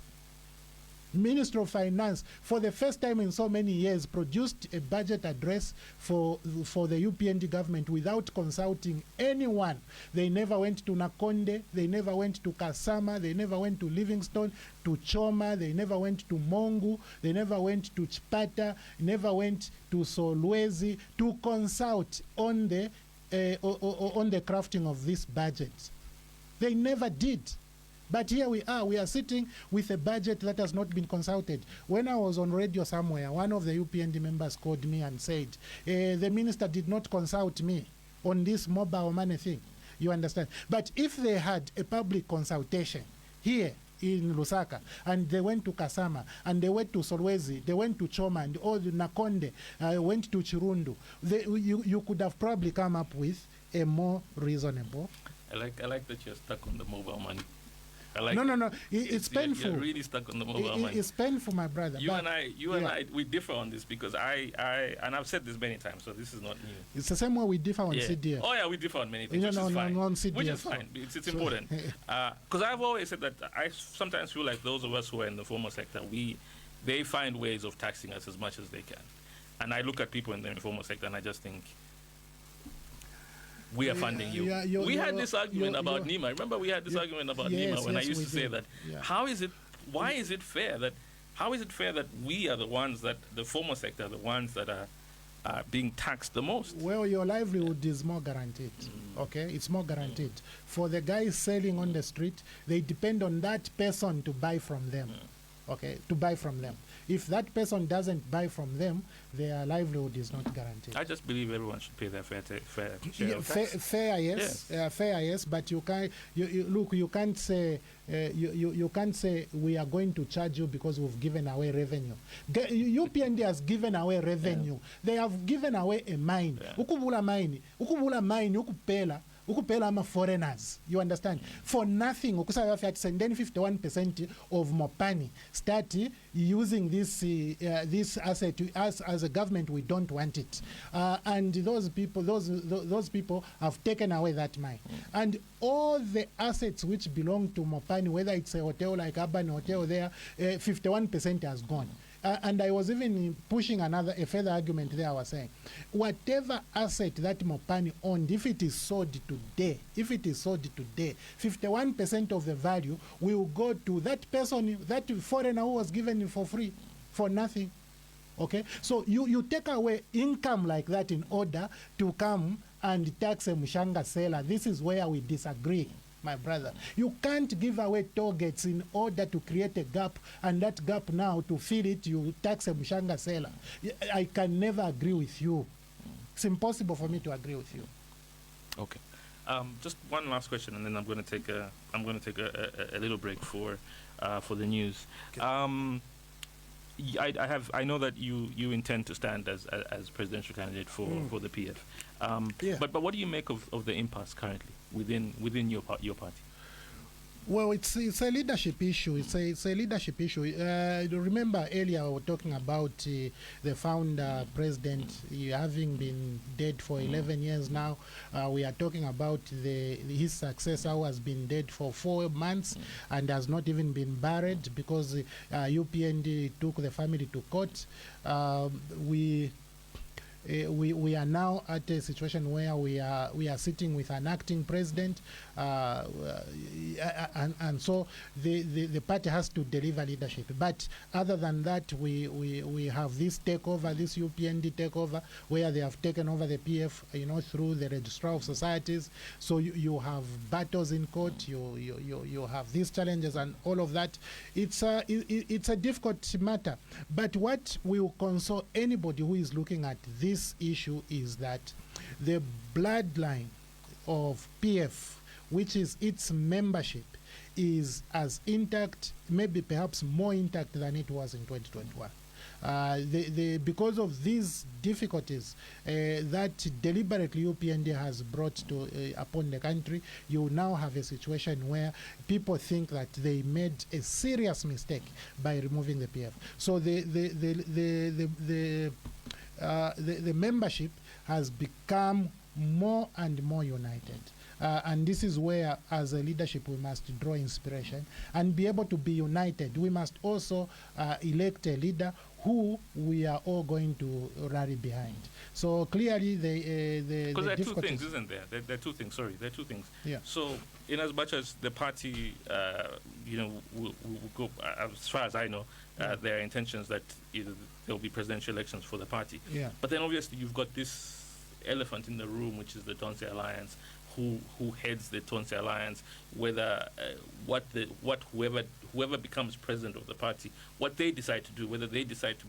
A: Minister of Finance, for the first time in so many years, produced a budget address for the UPND government without consulting anyone. They never went to Nakonde, they never went to Kasama, they never went to Livingstone, to Choma, they never went to Mongu, they never went to Chipata, never went to Solwezi to consult on the crafting of this budget. They never did. But here we are sitting with a budget that has not been consulted. When I was on radio somewhere, one of the UPND members called me and said, the minister did not consult me on this mobile money thing. You understand? But if they had a public consultation here in Lusaka, and they went to Kasama, and they went to Solwezi, they went to Choma, and all the Nakonde, went to Chirundu, you could have probably come up with a more reasonable.
B: I like that you're stuck on the mobile money.
A: No. It's painful.
B: You're really stuck on the mobile money.
A: It's painful, my brother.
B: You and I, we differ on this because and I've said this many times, so this is not new.
A: It's the same way we differ on CDF.
B: Oh yeah, we differ on many things, which is fine. On CDF, which is fine. It's important. Because I've always said that I sometimes feel like those of us who are in the formal sector, they find ways of taxing us as much as they can. And I look at people in the informal sector and I just think, we are funding you. We had this argument about NEMA. Remember, we had this argument about NEMA when I used to say that. Yeah. Why is it fair that we are the ones that, the formal sector, the ones that are being taxed the most?
A: Well, your livelihood is more guaranteed. Okay, it's more guaranteed. For the guys selling on the street, they depend on that person to buy from them. Okay, to buy from them. If that person doesn't buy from them, their livelihood is not guaranteed.
B: I just believe everyone should pay their fair share of tax.
A: Fair, yes. Fair, yes. But you can't. You can't say. You can't say we are going to charge you because we've given away revenue. UPND has given away revenue. They have given away a mine. Ukubula mine. Ukupela foreigners, you understand? For nothing, and then 51% of Mopani start using this asset. As a government, we don't want it, and those people have taken away that mine, and all the assets which belong to Mopani, whether it's a hotel like Urban Hotel there, 51% has gone. And I was even pushing a further argument there. I was saying, whatever asset that Mopani owned, if it is sold today, 51% of the value will go to that person, that foreigner who was given it for free, for nothing. Okay? So you take away income like that in order to come and tax a Mshanga seller. This is where we disagree, my brother. You can't give away targets in order to create a gap, and that gap now, to fill it, you tax a Mshanga seller. I can never agree with you. It's impossible for me to agree with you.
B: Okay. Just one last question, and then I'm going to take a little break for the news. Okay. I know that you intend to stand as presidential candidate for the PF. But what do you make of the impasse currently within your party?
A: Well, it's a leadership issue. It's a leadership issue. Remember earlier we were talking about the founder president having been dead for 11 years now. We are talking about his successor who has been dead for 4 months and has not even been buried because UPND took the family to court. We are now at a situation where we are sitting with an acting president, and so the party has to deliver leadership. But other than that, we have this takeover, this UPND takeover, where they have taken over the PF, through the registrar of societies. So you have battles in court, you have these challenges and all of that. It's a difficult matter. But what will console anybody who is looking at this issue is that the bloodline of PF, which is its membership, is as intact, maybe perhaps more intact than it was in 2021. Because of these difficulties that deliberately UPND has brought upon the country, you now have a situation where people think that they made a serious mistake by removing the PF. So the membership has become more and more united. And this is where, as a leadership, we must draw inspiration and be able to be united. We must also elect a leader who we are all going to rally behind. So clearly, because
B: there are two things, isn't there? There are two things. Sorry, there are two things.
A: Yeah.
B: So, in as much as the party, will go, as far as I know, there are intentions that there will be presidential elections for the party.
A: Yeah.
B: But then obviously you've got this elephant in the room, which is the Tonse Alliance, who heads the Tonse Alliance, whether whoever becomes president of the party, what they decide to do, whether they decide to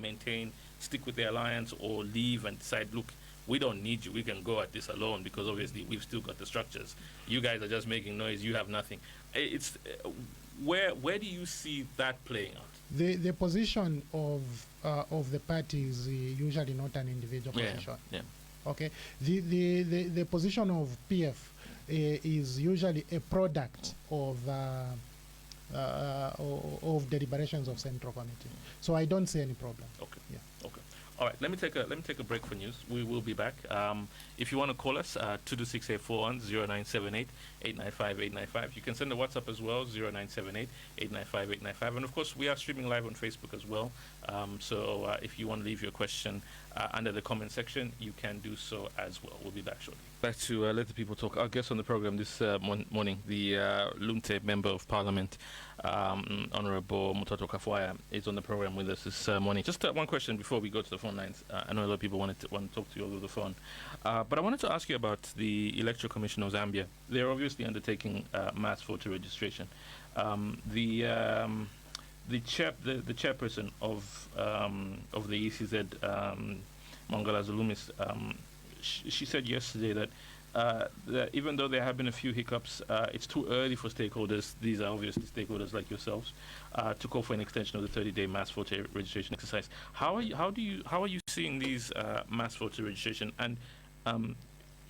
B: stick with the alliance or leave and decide, look, we don't need you, we can go at this alone, because obviously we've still got the structures. You guys are just making noise, you have nothing. It's where do you see that playing out?
A: The position of the party is usually not an individual position.
B: Yeah.
A: Okay. The position of PF is usually a product of deliberations of Central Committee. So I don't see any problem.
B: Okay.
A: Yeah.
B: Okay. All right. Let me take a break for news. We will be back. If you want to call us, 226-841 0978-895-895. You can send a WhatsApp as well, 0978-895-895. And of course, we are streaming live on Facebook as well. So if you want to leave your question under the comment section, you can do so as well. We'll be back shortly. Back to let the people talk. Our guest on the program this morning, the Lunte Member of Parliament, Honorable Mutotwe Kafwaya, is on the program with us this morning. Just one question before we go to the phone lines. I know a lot of people want to talk to you over the phone. But I wanted to ask you about the Electoral Commission of Zambia. They're obviously undertaking mass voter registration. The chairperson of the ECZ, Mangala Zulumis, she said yesterday that even though there have been a few hiccups, it's too early for stakeholders, these are obviously stakeholders like yourselves, to call for an extension of the 30-day mass voter registration exercise. How are you seeing these mass voter registration, and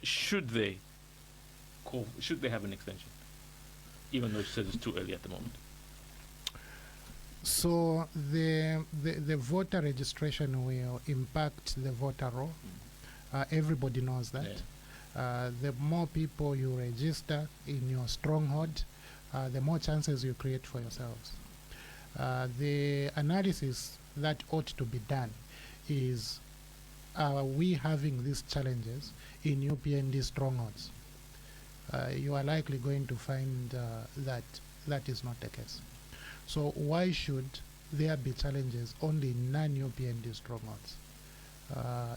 B: should they have an extension, even though she says it's too early at the moment?
A: So the voter registration will impact the voter roll. Everybody knows that. Yeah. The more people you register in your stronghold, the more chances you create for yourselves. The analysis that ought to be done is, are we having these challenges in UPND strongholds? You are likely going to find that is not the case. So why should there be challenges only in non-UPND strongholds,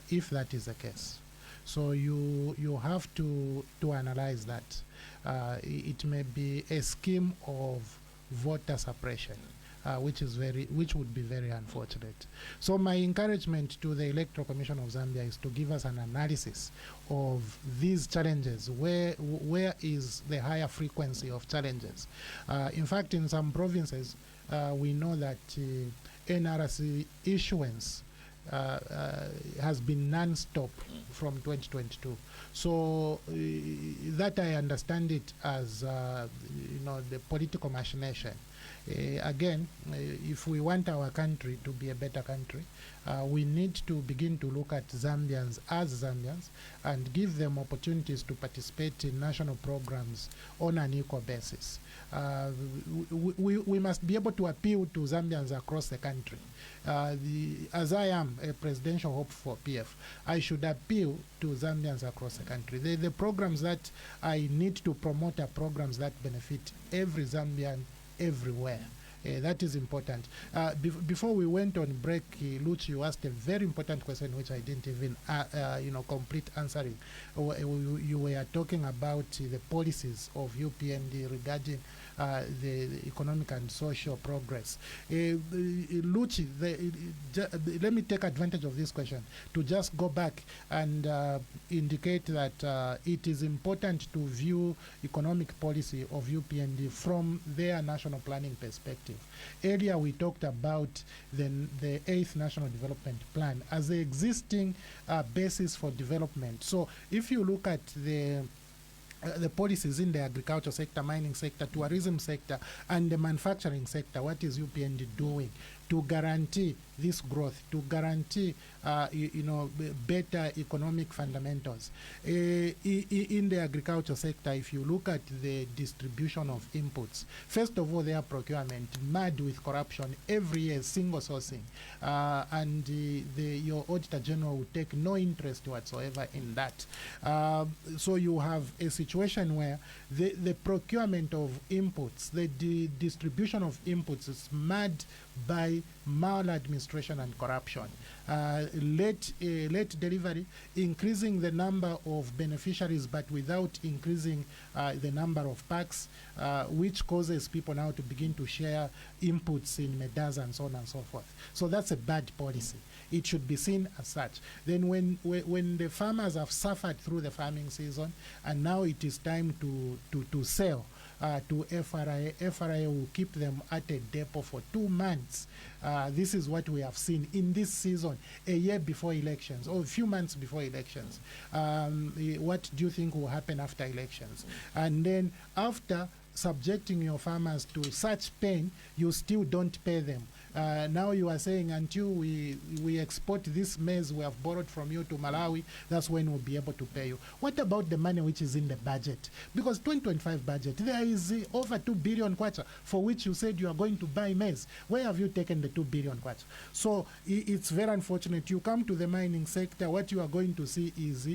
A: if that is the case? So you have to analyze that. It may be a scheme of voter suppression, which would be very unfortunate. So my encouragement to the Electoral Commission of Zambia is to give us an analysis of these challenges. Where is the higher frequency of challenges? In fact, in some provinces, we know that NRC issuance has been non-stop from 2022. So that I understand it as the political machination. Again, if we want our country to be a better country, we need to begin to look at Zambians as Zambians and give them opportunities to participate in national programs on an equal basis. We must be able to appeal to Zambians across the country. As I am a presidential hope for PF, I should appeal to Zambians across the country. The programs that I need to promote are programs that benefit every Zambian everywhere. That is important. Before we went on break, Luch, you asked a very important question which I didn't even complete answering. You were talking about the policies of UPND regarding the economic and social progress. Luch, let me take advantage of this question to just go back and indicate that it is important to view economic policy of UPND from their national planning perspective. Earlier we talked about the 8th National Development Plan as the existing basis for development. So if you look at the policies in the agriculture sector, mining sector, tourism sector, and the manufacturing sector, what is UPND doing to guarantee this growth, to guarantee better economic fundamentals? In the agriculture sector, if you look at the distribution of inputs, first of all, their procurement, mad with corruption, every year single sourcing, and your Auditor General will take no interest whatsoever in that. So you have a situation where the procurement of inputs, the distribution of inputs is mad by maladministration and corruption. late delivery, increasing the number of beneficiaries but without increasing the number of packs, which causes people now to begin to share inputs in medas and so on and so forth. So that's a bad policy. It should be seen as such. Then when the farmers have suffered through the farming season and now it is time to sell to FRA, FRA will keep them at a depot for 2 months. This is what we have seen in this season, a year before elections, or a few months before elections. What do you think will happen after elections? And then after subjecting your farmers to such pain, you still don't pay them. Now you are saying until we export this maize we have borrowed from you to Malawi, that's when we'll be able to pay you. What about the money which is in the budget? Because 2025 budget, there is over 2 billion kwacha for which you said you are going to buy maize. Where have you taken the 2 billion kwacha? So it's very unfortunate. You come to the mining sector, what you are going to see is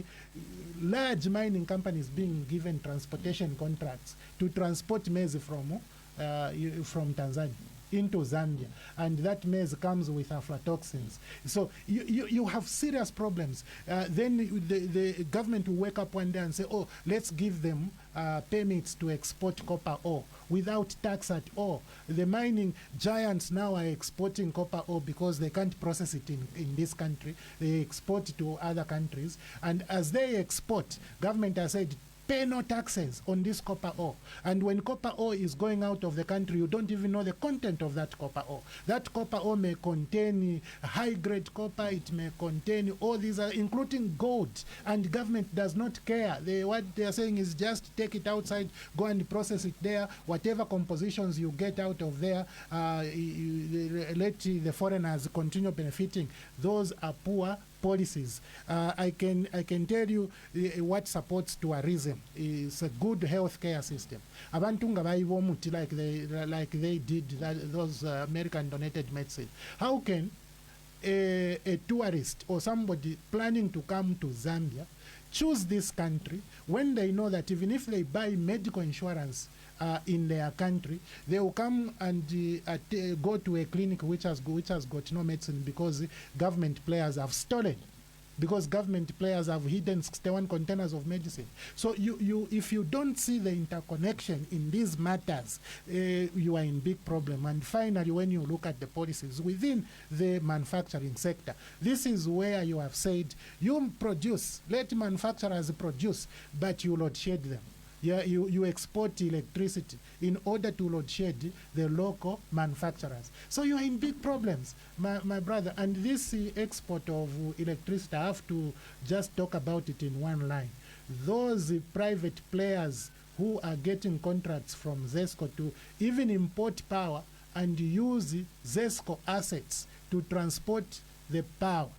A: large mining companies being given transportation contracts to transport maize from Tanzania into Zambia, and that maize comes with aflatoxins. So you have serious problems. Then the government will wake up one day and say, oh, let's give them permits to export copper ore without tax at all. The mining giants now are exporting copper ore because they can't process it in this country. They export to other countries, and as they export, government has said, pay no taxes on this copper ore. And when copper ore is going out of the country, you don't even know the content of that copper ore. That copper ore may contain high-grade copper, it may contain all these, including gold, and government does not care. What they are saying is just take it outside, go and process it there, whatever compositions you get out of there, let the foreigners continue benefiting. Those are poor policies. I can tell you what supports tourism is a good health care system. Abantu nga bayiwa omuti like they did those American donated medicine. How can a tourist or somebody planning to come to Zambia choose this country when they know that even if they buy medical insurance in their country, they will come and go to a clinic which has got no medicine because government players have stolen, because government players have hidden 61 containers of medicine. So if you don't see the interconnection in these matters, you are in big problem. And finally, when you look at the policies within the manufacturing sector, this is where you have said, you produce, let manufacturers produce, but you load shed them. Yeah, you export electricity in order to load shed the local manufacturers. So you are in big problems, my brother. And this export of electricity, I have to just talk about it in one line. Those private players who are getting contracts from ZESCO to even import power and use ZESCO assets to transport the power,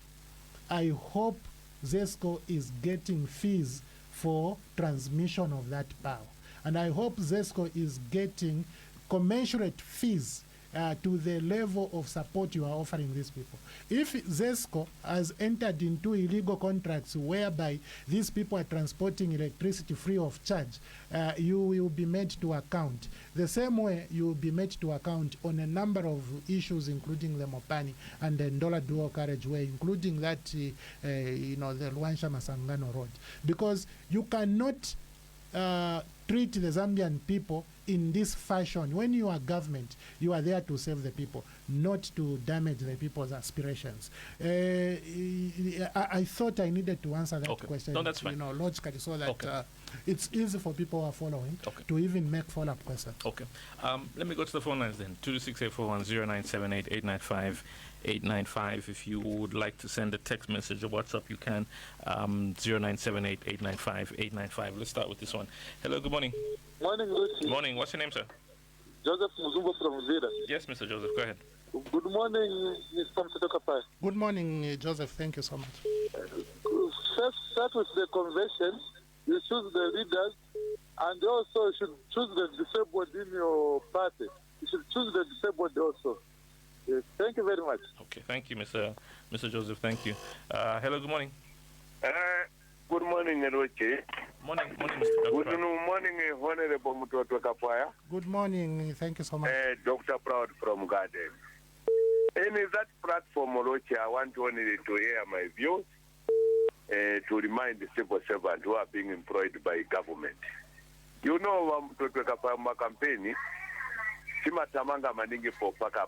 A: I hope ZESCO is getting fees for transmission of that power. And I hope ZESCO is getting commensurate fees to the level of support you are offering these people. If ZESCO has entered into illegal contracts whereby these people are transporting electricity free of charge, you will be made to account. The same way you will be made to account on a number of issues, including the Mopani and the Ndola Dual Carriageway, including that, the Luansha Masangano Road. Because you cannot treat the Zambian people in this fashion. When you are government, you are there to save the people, not to damage the people's aspirations. I thought I needed to answer that question.
B: No, that's fine.
A: Logically, so that it's easy for people who are following to even make follow-up questions. Okay.
B: Let me go to the phone lines then. 226-841-0978-895. If you would like to send a text message or WhatsApp, you can. 0978-895-895. Let's start with this one. Hello, good morning.
C: Morning, Lucy.
B: Morning. What's your name, sir?
C: Joseph Muzumbo from Zira.
B: Yes, Mr. Joseph, go ahead.
C: Good morning, Mr. Mutotwe Kafwaya.
A: Good morning, Joseph. Thank you so much.
C: First, start with the convention. You choose the leaders, and also you should choose the disabled in your party. You should choose the disabled also. Yes, thank you very much.
B: Okay, thank you, Mr. Joseph. Thank you. Hello, good morning.
D: Good morning, Eroche.
B: Morning, Mr.
D: Good morning, Honorable Mutotwe Kafwaya.
A: Good morning. Thank you so much.
D: Dr. Proud from Garden. And in that platform, Orochi, I want only to air my views to remind the civil servants who are being employed by government. You know, Mutotwe Kafwaya campaign, Simatamanga Maningi for Paka.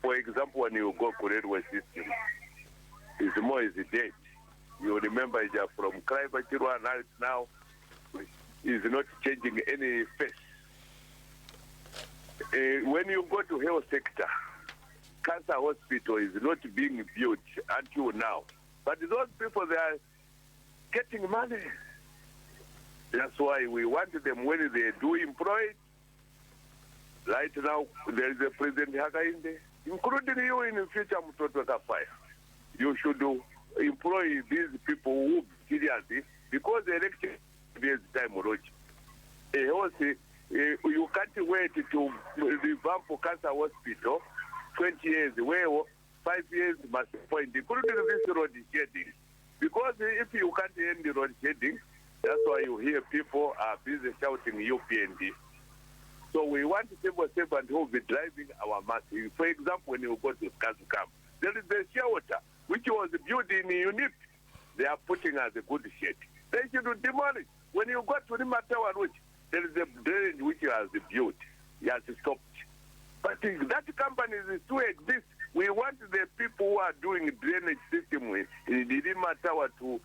D: For example, when you go to railway system, it's more is dead. You remember it's from Kraibachirwa now is not changing any face. When you go to health sector, cancer hospital is not being built until now. But those people, they are getting money. That's why we want them when they do employ. Right now, there is a President Hakainde, including you in the future, Mutotwe Kafwaya. You should employ these people who seriously, because the election is time, you can't wait to revamp cancer hospital 20 years, where 5 years must point, including this road shedding. Because if you can't end the road shedding, that's why you hear people are busy shouting UPND. So we want civil servants who will be driving our masses. For example, when you go to Kazukam, there is a shelter which was built in UNIP. They are putting as a good shed. They should demolish. When you go to Rimatawa, there is a drainage which has built. It has stopped. But that company still exists. We want the people who are doing drainage system in the Rimatawa to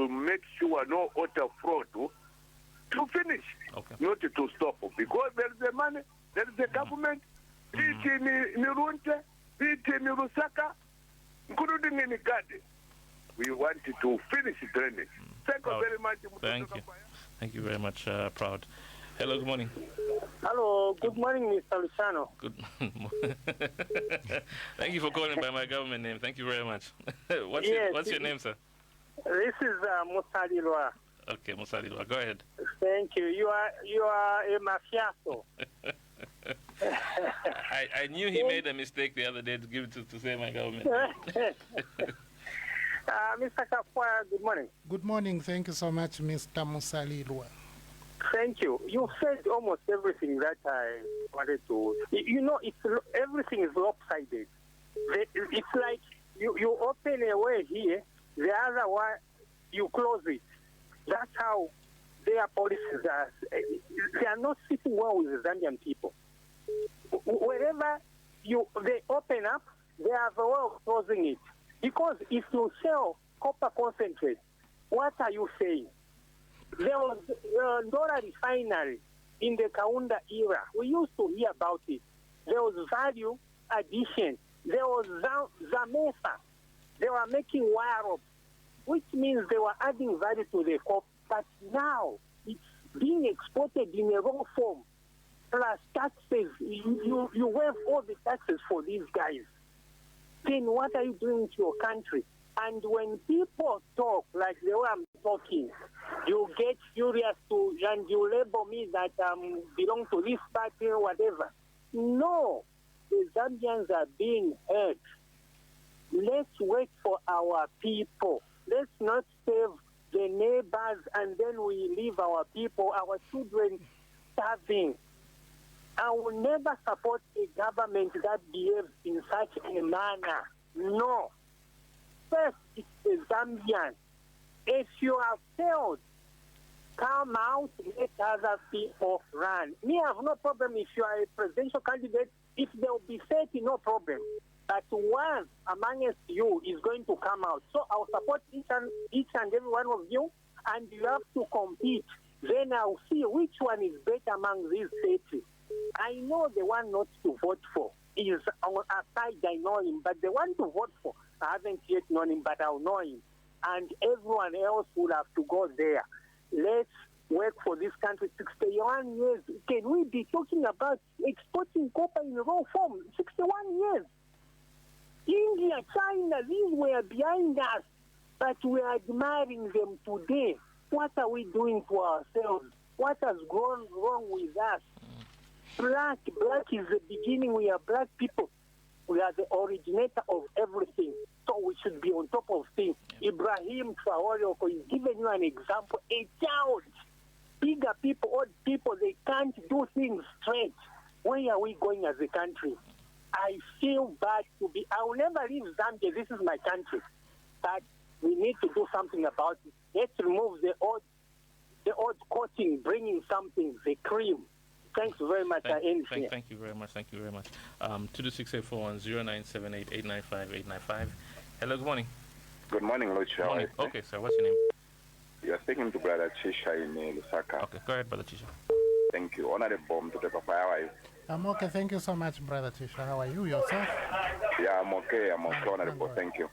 D: make sure no water flow to finish, not to stop. Because there is a money, there is a government, be it in Lunte, be it in Lusaka, including in Gade. We want to finish drainage. Thank you very much.
B: Thank you. Thank you very much, Proud. Hello, good morning.
E: Hello, good morning, Mr. Luciano.
B: Good. Thank you for calling by my government name. Thank you very much. What's your name, sir?
E: This is Musalilwa.
B: Okay, Musalilwa, go ahead.
E: Thank you. You are a mafioso.
B: I knew he made a mistake the other day to give it to say my government.
E: Mr. Kafwaya, good morning.
A: Good morning. Thank you so much, Mr. Musalilwa.
E: Thank you. You said almost everything that I wanted to. You know, everything is lopsided. It's like you open a way here, the other one, you close it. That's how their policies are. They are not sitting well with the Zambian people. Wherever they open up, they have a way of closing it. Because if you sell copper concentrate, what are you saying? There was a dollar refinery in the Kaunda era. We used to hear about it. There was value addition. There was Zamesa. They were making wire rope, which means they were adding value to the copper. But now it's being exported in a raw form, plus taxes. You waive all the taxes for these guys. Then what are you doing to your country? And when people talk like the way I'm talking, you get furious and you label me that belong to this party or whatever. No, the Zambians are being hurt. Let's wait for our people. Let's not save the neighbors and then we leave our people, our children starving. I will never support a government that behaves in such a manner. No. First, it's the Zambian. If you have failed, come out, let other people run. Me, I have no problem if you are a presidential candidate. If there will be 30, no problem. But one amongst you is going to come out. So I'll support each and every one of you, and you have to compete. Then I'll see which one is better among these 30. I know the one not to vote for is on a side, I know him, but the one to vote for, I haven't yet known him, but I'll know him. And everyone else will have to go there. Let's work for this country. 61 years. Can we be talking about exporting copper in raw form? 61 years. India, China, these were behind us, but we are admiring them today. What are we doing to ourselves? What has gone wrong with us? Black is the beginning. We are black people. We are the originator of everything. So we should be on top of things. Ibrahim Traore is giving you an example. A child, bigger people, old people, they can't do things straight. Where are we going as a country? I feel bad I will never leave Zambia. This is my country. But we need to do something about it. Let's remove the old coating, bringing something, the cream. Thanks very much.
B: Thank you very much. 2268410978895. Hello, good morning.
F: Good morning, Lucia.
B: Morning. Okay, sir, what's your name?
F: You are speaking to Brother Chisha in Lusaka.
B: Okay, go ahead, Brother Chisha.
F: Thank you. Honorable Mutotwe Kafwaya, how are you?
A: I'm okay. Thank you so much, Brother Tisha. How are you yourself?
F: Yeah, I'm okay. Honorable. Thank you.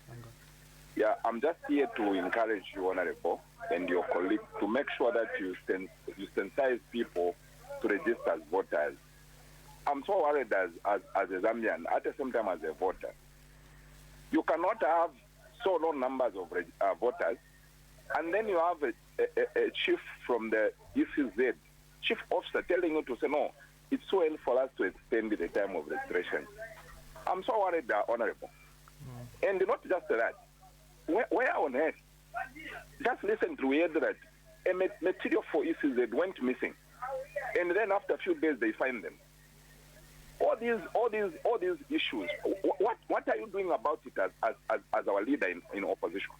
F: Yeah, I'm just here to encourage you, Honorable, and your colleagues to make sure that you sensitize people to register as voters. I'm so worried as a Zambian, at the same time as a voter. You cannot have so low numbers of voters, and then you have a chief from the ECL, chief officer, telling you to say, no, it's so early for us to extend the time of registration. I'm so worried, Honorable. And not just that. Where on earth? Just listen to hear that a material for ECZ went missing, and then after a few days they find them. All these issues. What are you doing about it as our leader in opposition?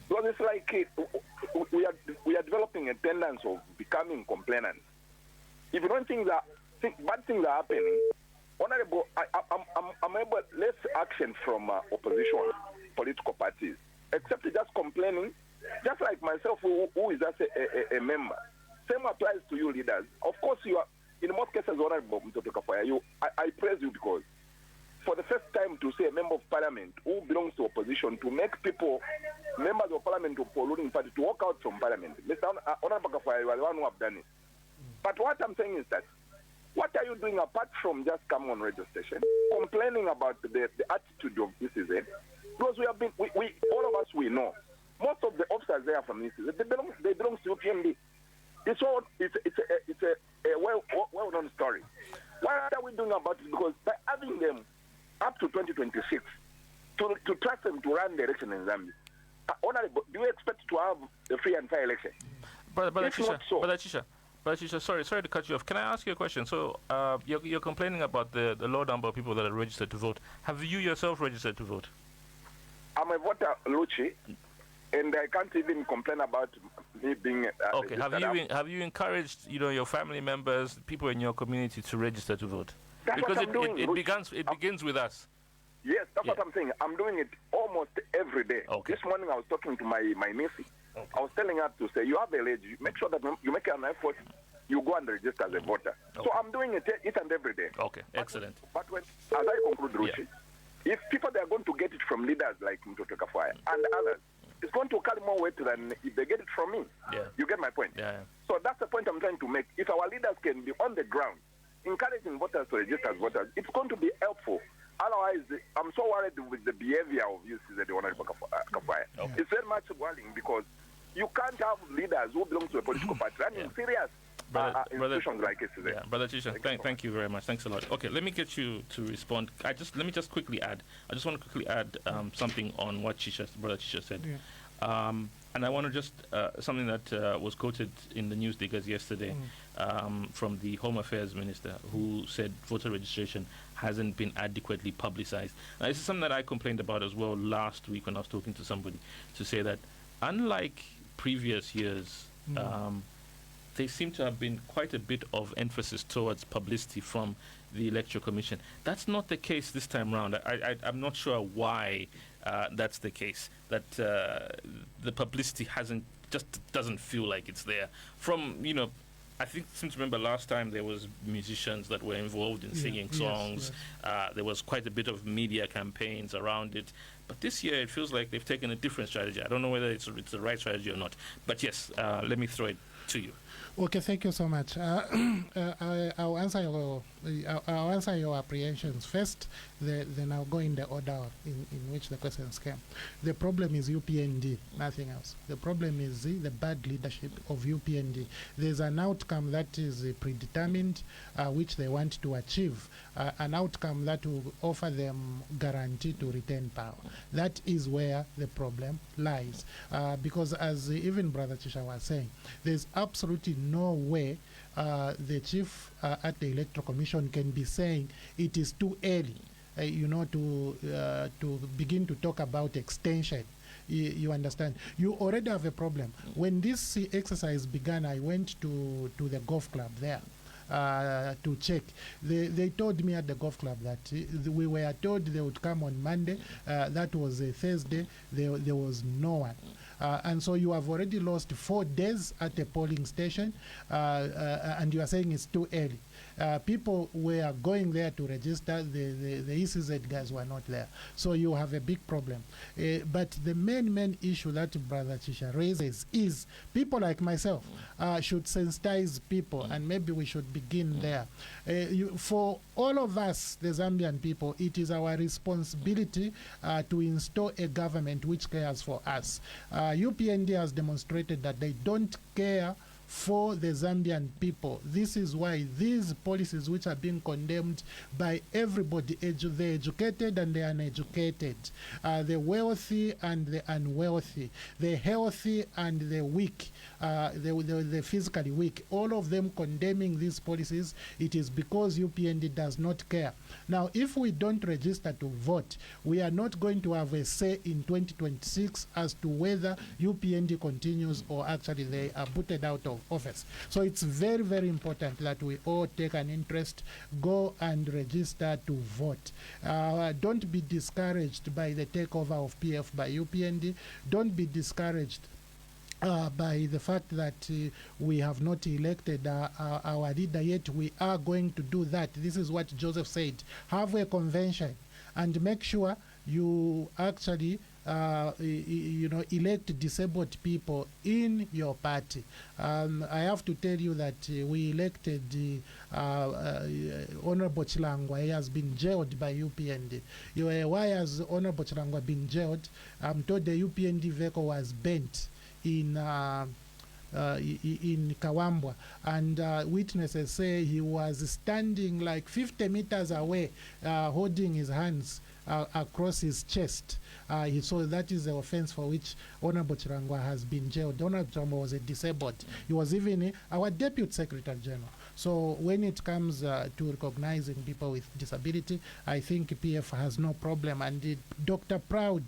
F: Because it's like we are developing a tendency of becoming complainants. If you don't think bad things are happening, Honorable, I'm able less action from opposition political parties, except just complaining, just like myself, who is just a member. Same applies to you leaders. Of course, you are, in most cases, Honorable Mutotwe Kafwaya, I praise you because for the first time to say a member of parliament who belongs to opposition to make people, members of parliament of the ruling party, to walk out from parliament. Mr. Honorable Kafwaya, you are the one who have done it. But what I'm saying is that, what are you doing apart from just come on radio station, complaining about the attitude of ECZ? Because we have been, we all of us, we know, most of the officers there from ECZ, they belong to UPND. It's a well-known story. What are we doing about it? Because by having them up to 2026, to trust them to run the election in Zambia, Honorable, do you expect to have a free and fair election?
B: Brother Chisha, sorry to cut you off. Can I ask you a question? So you're complaining about the low number of people that are registered to vote. Have you yourself registered to vote?
F: I'm a voter, Luchi, and I can't even complain about me being.
B: Okay. Have you encouraged your family members, people in your community, to register to vote?
F: That's
B: because
F: what I'm doing,
B: it begins with us.
F: Yes, that's what I'm saying. I'm doing it almost every day.
B: Okay.
F: This morning I was talking to my niece. Okay. I was telling her to say, you have a age, make sure that you make an effort, you go and register as a voter. Okay. So I'm doing it and every day.
B: Okay, excellent.
F: But as I conclude, Ruchi, if people they are going to get it from leaders like Mutotwe Kafwaya and others, it's going to carry more weight than if they get it from me.
B: Yeah.
F: You get my point?
B: Yeah.
F: So that's the point I'm trying to make. If our leaders can be on the ground, encouraging voters to register as voters, it's going to be helpful. Otherwise, I'm so worried with the behavior of the Honorable Kafwaya. Okay. It's very much worrying because you can't have leaders who belong to a political party running serious institutions like ECL.
B: Yeah, Brother Chisha, thank you very much. Thanks a lot. Okay, let me get you to respond. Let me just quickly add. I just want to quickly add something on what Brother Chisha said. Yeah. And I want to just something that was quoted in the news diggers yesterday from the Home Affairs Minister, who said voter registration hasn't been adequately publicized. Now, this is something that I complained about as well last week when I was talking to somebody, to say that unlike previous years, there seemed to have been quite a bit of emphasis towards publicity from the Electoral Commission. That's not the case this time around. I'm not sure why that's the case, that the publicity doesn't feel like it's there. From, I seem to remember last time there was musicians that were involved in singing songs. Yes. There was quite a bit of media campaigns around it. But this year it feels like they've taken a different strategy. I don't know whether it's the right strategy or not. But yes, let me throw it to you.
A: Okay, thank you so much. I'll answer your apprehensions first, then I'll go in the order in which the questions came. The problem is UPND, nothing else. The problem is the bad leadership of UPND. There's an outcome that is predetermined, which they want to achieve, an outcome that will offer them guarantee to retain power. That is where the problem lies. Because as even Brother Chisha was saying, there's absolutely no way the chief at the Electoral Commission can be saying it is too early to begin to talk about extension. You understand? You already have a problem. When this exercise began, I went to the golf club there to check. They told me at the golf club that we were told they would come on Monday. That was a Thursday. There was no one. And so you have already lost 4 days at a polling station, and you are saying it's too early. People were going there to register. The ECZ guys were not there. So you have a big problem. But the main issue that Brother Chisha raises is people like myself should sensitize people, and maybe we should begin there. For all of us, the Zambian people, it is our responsibility to install a government which cares for us. UPND has demonstrated that they don't care for the Zambian people. This is why these policies, which are being condemned by everybody, the educated and the uneducated, the wealthy and the unwealthy, the healthy and the weak, the physically weak, all of them condemning these policies, it is because UPND does not care. Now, if we don't register to vote, we are not going to have a say in 2026 as to whether UPND continues or actually they are booted out of office. So it's very important that we all take an interest, go and register to vote. Don't be discouraged by the takeover of PF by UPND. Don't be discouraged by the fact that we have not elected our leader yet. We are going to do that. This is what Joseph said. Have a convention and make sure you actually elect disabled people in your party. I have to tell you that we elected Honorable Chilangwa. He has been jailed by UPND. Why has Honorable Chilangwa been jailed? I'm told the UPND vehicle was bent in Kawambwa, and witnesses say he was standing like 50 meters away, holding his hands across his chest. So that is the offense for which Honorable Chilangwa has been jailed. Honorable Chilangwa was a disabled. He was even our Deputy Secretary General. So when it comes to recognizing people with disability, I think PF has no problem. And Dr. Proud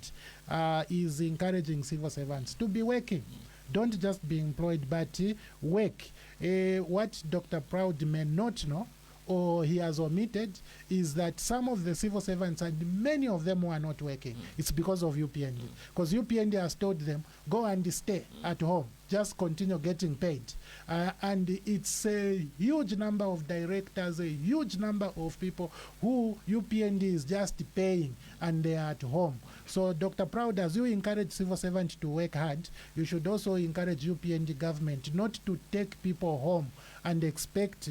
A: is encouraging civil servants to be working. Don't just be employed, but work. What Dr. Proud may not know, or he has omitted, is that some of the civil servants, and many of them who are not working, it's because of UPND. Because UPND has told them, go and stay at home, just continue getting paid. And it's a huge number of directors, a huge number of people who UPND is just paying, and they are at home. So Dr. Proud, as you encourage civil servants to work hard, you should also encourage UPND government not to take people home and expect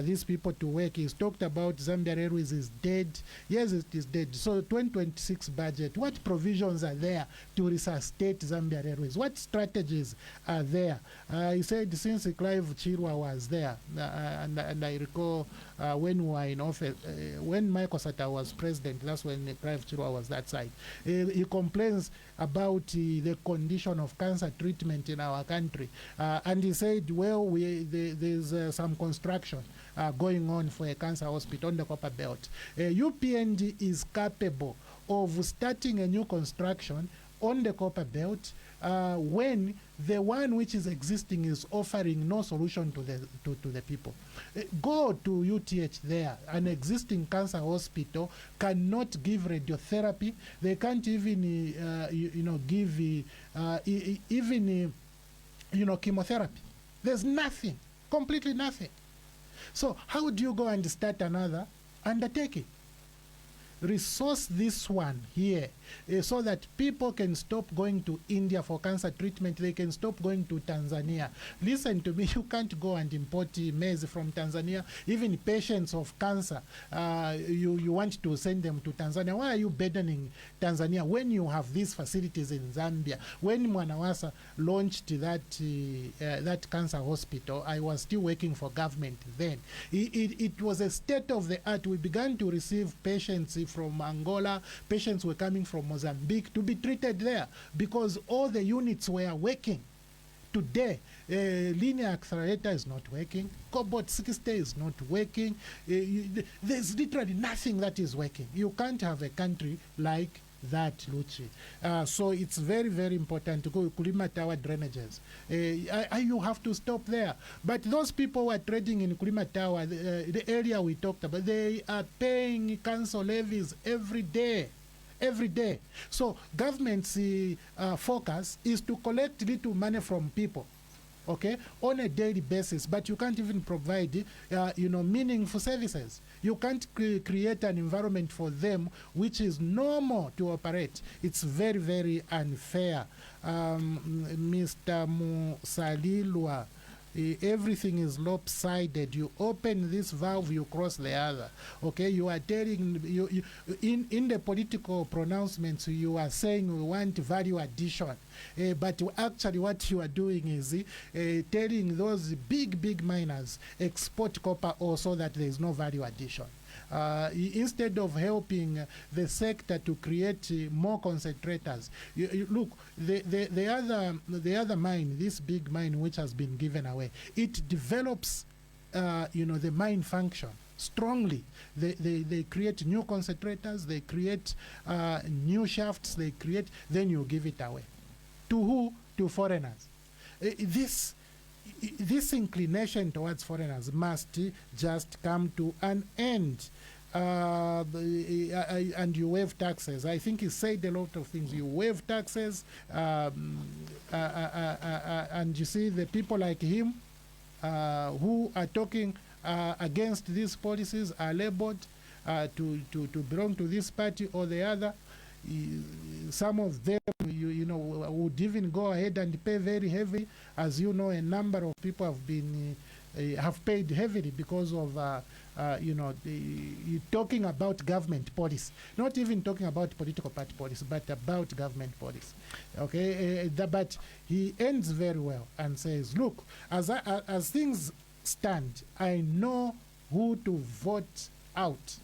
A: these people to work. He's talked about Zambia Airways is dead. Yes, it is dead. So 2026 budget, what provisions are there to resuscitate Zambia Airways? What strategies are there? He said since Clive Chirwa was there, and I recall when we were in office, when Michael Sata was president, that's when Clive Chirwa was that side. He complains about the condition of cancer treatment in our country. And he said, well, there's some construction going on for a cancer hospital on the Copper Belt. UPND is capable of starting a new construction on the Copper Belt when the one which is existing is offering no solution to the people. Go to UTH there. An existing cancer hospital cannot give radiotherapy. They can't even give even chemotherapy. There's nothing, completely nothing. So how do you go and start another undertaking? Resource this one here so that people can stop going to India for cancer treatment. They can stop going to Tanzania. Listen to me, you can't go and import maize from Tanzania. Even patients of cancer, you want to send them to Tanzania. Why are you burdening Tanzania when you have these facilities in Zambia? When Mwanawasa launched that cancer hospital, I was still working for government then. It was a state of the art. We began to receive patients from Angola. Patients were coming from Mozambique to be treated there because all the units were working today, linear accelerator is not working, cobalt 60 is not working, there's literally nothing that is working. You can't have a country like that, Luchi. So it's very, very important to go Kulima Tower drainages. You have to stop there. But those people who are trading in Kulima Tower, the area we talked about, they are paying council levies every day. Every day. So government's focus is to collect little money from people, okay, on a daily basis, but you can't even provide, meaningful services. You can't create an environment for them which is normal to operate. It's very, very unfair. Mr. Musalilwa, everything is lopsided. You open this valve, you cross the other. Okay, you are telling in the political pronouncements, you are saying we want value addition, but actually what you are doing is telling those big miners export copper also that there is no value addition. Instead of helping the sector to create more concentrators, look, the other mine, this big mine which has been given away, it develops, the mine function strongly. They create new concentrators, they create new shafts, they create, then you give it away. To who? To foreigners. This inclination towards foreigners must just come to an end. And you waive taxes. I think he said a lot of things. You waive taxes, and you see the people like him who are talking against these policies are labeled to belong to this party or the other. Some of them, would even go ahead and pay very heavy. As you know, a number of people have been have paid heavily because of talking about government policy, not even talking about political party policy, but about government policy. Okay, but he ends very well and says, "Look, as things stand, I know who to vote out."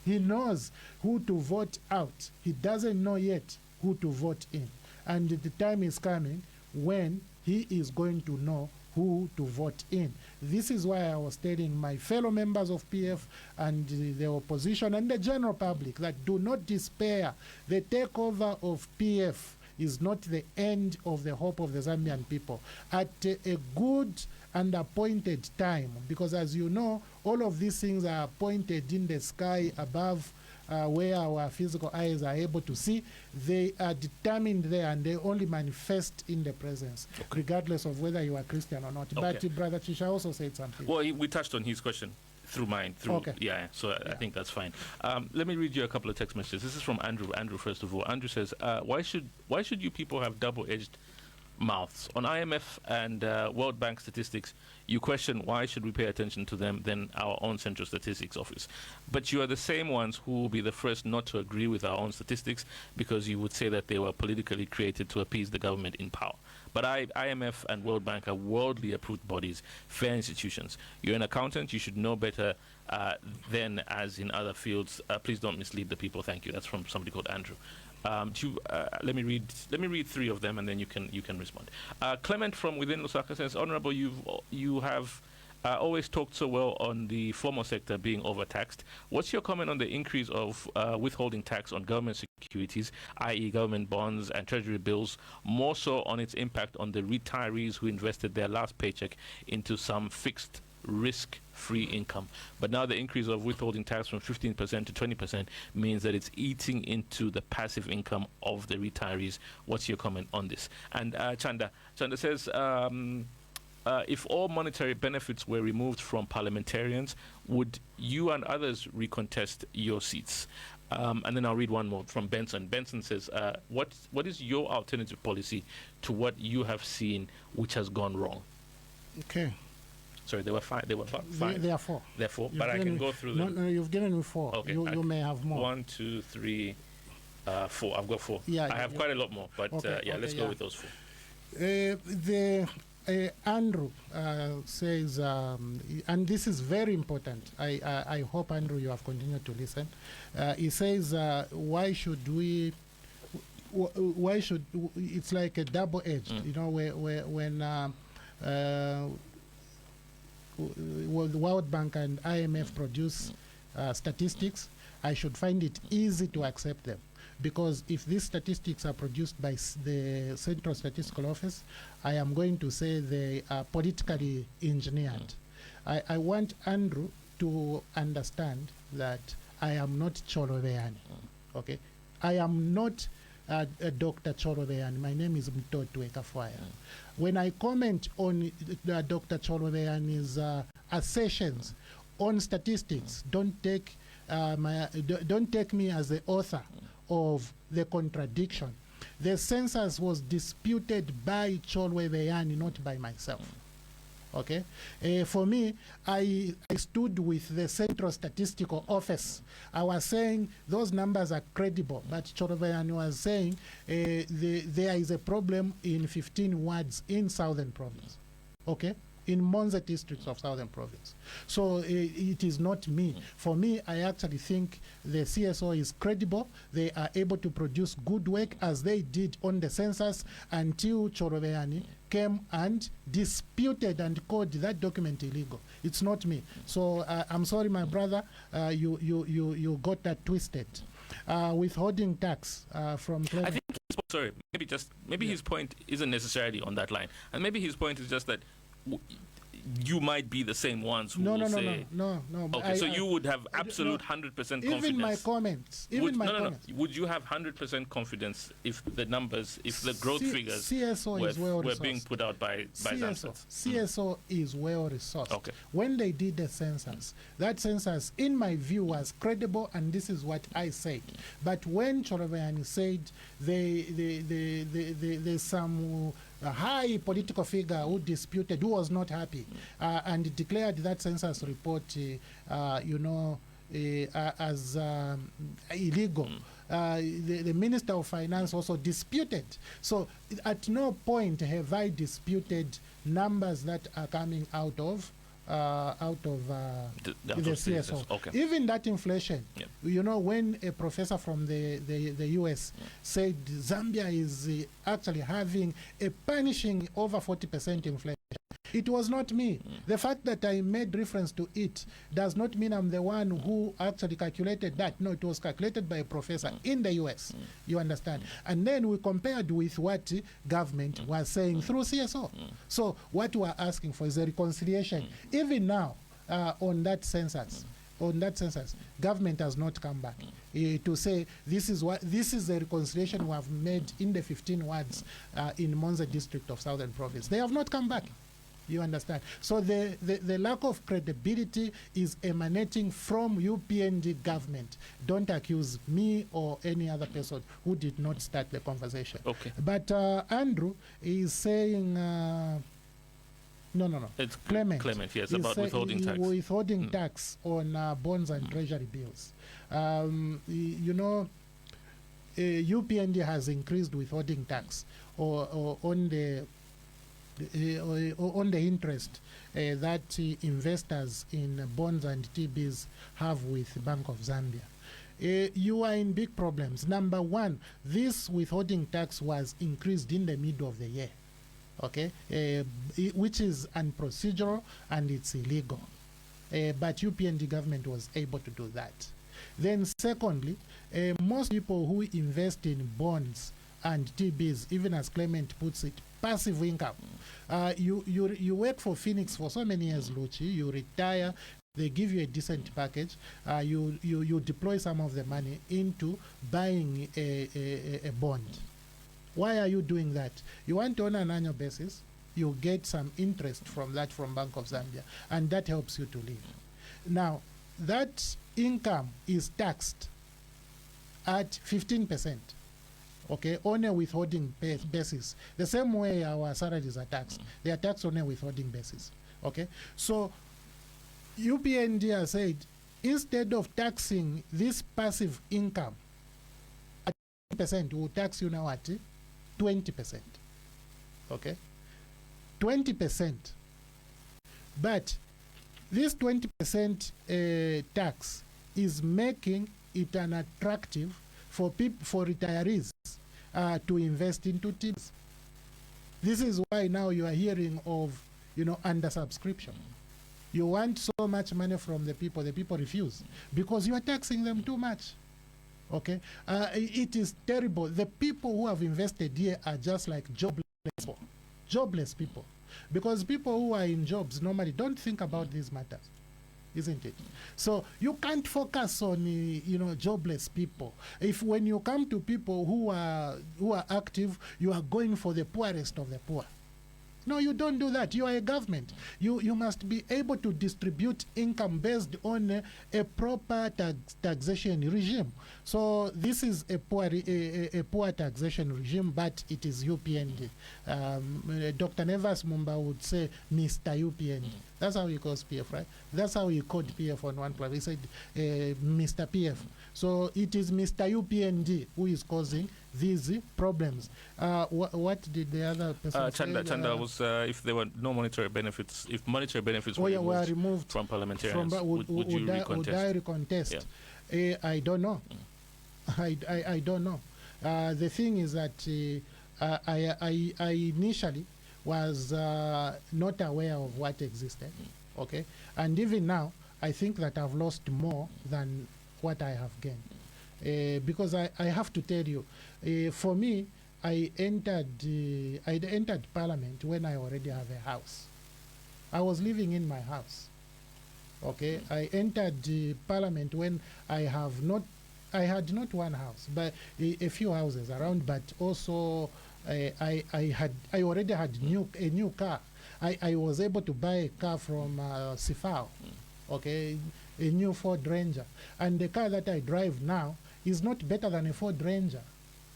A: He knows who to vote out. He doesn't know yet who to vote in. And the time is coming when he is going to know who to vote in. This is why I was telling my fellow members of PF and the opposition and the general public that do not despair. The takeover of PF is not the end of the hope of the Zambian people. At a good and appointed time, because as you know, all of these things are appointed in the sky above where our physical eyes are able to see. They are determined there and they only manifest in the presence, regardless of whether you are Christian or not. Okay. But Brother Chisha also said something.
B: Well, we touched on his question through mine. So I think that's fine. Let me read you a couple of text messages. This is from Andrew. Andrew, first of all. Andrew says, why should you people have double-edged mouths? On IMF and World Bank statistics, you question why should we pay attention to them than our own Central Statistics Office. But you are the same ones who will be the first not to agree with our own statistics because you would say that they were politically created to appease the government in power. But IMF and World Bank are worldly approved bodies, fair institutions. You're an accountant, you should know better than as in other fields. Please don't mislead the people. Thank you. That's from somebody called Andrew. Let me read three of them and then you can respond. Clement from within Lusaka says, Honorable, you have always talked so well on the formal sector being overtaxed. What's your comment on the increase of withholding tax on government securities, i.e. government bonds and treasury bills, more so on its impact on the retirees who invested their last paycheck into some fixed risk-free income? But now the increase of withholding tax from 15% to 20% means that it's eating into the passive income of the retirees. What's your comment on this? And Chanda says, if all monetary benefits were removed from parliamentarians, would you and others recontest your seats? And then I'll read one more from Benson. Benson says, what is your alternative policy to what you have seen which has gone wrong?
A: Okay.
B: Sorry, there were five. There are four. There are four, but I can go through them.
A: No, you've given me four.
B: Okay,
A: you may have more.
B: 1, 2, 3, 4. I've got 4. Yeah, I have quite a lot more, but let's go with those 4.
A: Andrew says, and this is very important. I hope, Andrew, you have continued to listen. He says, why should we why should it's like a double-edged, you know, when the World Bank and IMF produce statistics, I should find it easy to accept them, because if these statistics are produced by the Central Statistical Office, I am going to say they are politically engineered. I want Andrew to understand that I am not Choloveani, okay? I am not Dr. Choloveani. My name is Mutotwe Kafwaya. When I comment on Dr. Choloveani's assertions on statistics, don't take me as the author of the contradiction. The census was disputed by Choloveani, not by myself. Okay, for me, I stood with the Central Statistical Office. I was saying those numbers are credible, but Choloveani was saying there is a problem in 15 wards in Southern Province. Okay, in Monza districts of Southern Province. So it is not me. For me, I actually think the CSO is credible. They are able to produce good work as they did on the census until Choloveani came and disputed and called that document illegal. It's not me. So I'm sorry, my brother, you got that twisted. Withholding tax from Clement.
B: I think, maybe his point isn't necessarily on that line. And maybe his point is just that you might be the same ones who will say...
A: No.
B: Okay, so you would have absolute 100% confidence.
A: Even my comments.
B: Would you have 100% confidence if the numbers, if the growth figures were being put out by Zamsat?
A: CSO is well resourced.
B: Okay.
A: When they did the census, that census, in my view, was credible, and this is what I said. But when Choloveani said there's some... a high political figure who disputed, who was not happy, and declared that census report, as illegal. The Minister of Finance also disputed. So at no point have I disputed numbers that are coming out of the CSO.
B: Okay.
A: Even that inflation, when a professor from the US said Zambia is actually having a punishing over 40% inflation, it was not me. The fact that I made reference to it does not mean I'm the one who actually calculated that. No, it was calculated by a professor in the US. You understand? And then we compared with what government was saying through CSO. So what we are asking for is a reconciliation. Even now, on that census, government has not come back to say this is the reconciliation we have made in the 15 wards in Monza district of Southern Province. They have not come back. You understand? So the lack of credibility is emanating from UPND government. Don't accuse me or any other person who did not start the conversation.
B: Okay.
A: But Andrew is saying... No. It's Clement,
B: yes, about withholding tax.
A: Withholding tax on bonds and treasury bills. UPND has increased withholding tax on the interest that investors in bonds and TBs have with Bank of Zambia. You are in big problems. Number one, this withholding tax was increased in the middle of the year. Okay, which is unprocedural and it's illegal. But UPND government was able to do that. Then secondly, most people who invest in bonds and TBs, even as Clement puts it, passive income. You work for Phoenix for so many years, Luchi, you retire, they give you a decent package, you deploy some of the money into buying a bond. Why are you doing that? You want to, on an annual basis, you get some interest from that from Bank of Zambia, and that helps you to live. Now, that income is taxed at 15%, okay, on a withholding basis. The same way our salaries are taxed. They are taxed on a withholding basis, okay? So, UPND has said, instead of taxing this passive income at 10%, we'll tax you now at 20%, okay? 20%. But this 20% tax is making it unattractive for retirees to invest into teams. This is why now you are hearing of, under subscription. You want so much money from the people refuse because you are taxing them too much. Okay, it is terrible. The people who have invested here are just like jobless people, because people who are in jobs normally don't think about these matters, isn't it? So you can't focus on jobless people. If when you come to people who are active, you are going for the poorest of the poor. No, you don't do that. You are a government. You must be able to distribute income based on a proper taxation regime. So this is a poor taxation regime, but it is UPND. Dr. Nevas Mumba would say Mr. UPND. That's how he calls PF, right? That's how he called PF on one plan. He said Mr. PF. So it is Mr. UPND who is causing these problems. What did the other person say?
B: Chanda was if there were no monetary benefits, if monetary benefits were removed from parliamentarians, would you recontest?
A: Would I recontest?
B: Yeah.
A: I don't know. I don't know. The thing is that I initially was not aware of what existed. Okay, and even now I think that I've lost more than what I have gained. Because I have to tell you, for me, I entered Parliament when I already have a house. I was living in my house. Okay, I entered Parliament when I had not one house, but a few houses around. But also, I already had a new car. I was able to buy a car from Sifao. Okay, a new Ford Ranger, and the car that I drive now is not better than a Ford Ranger.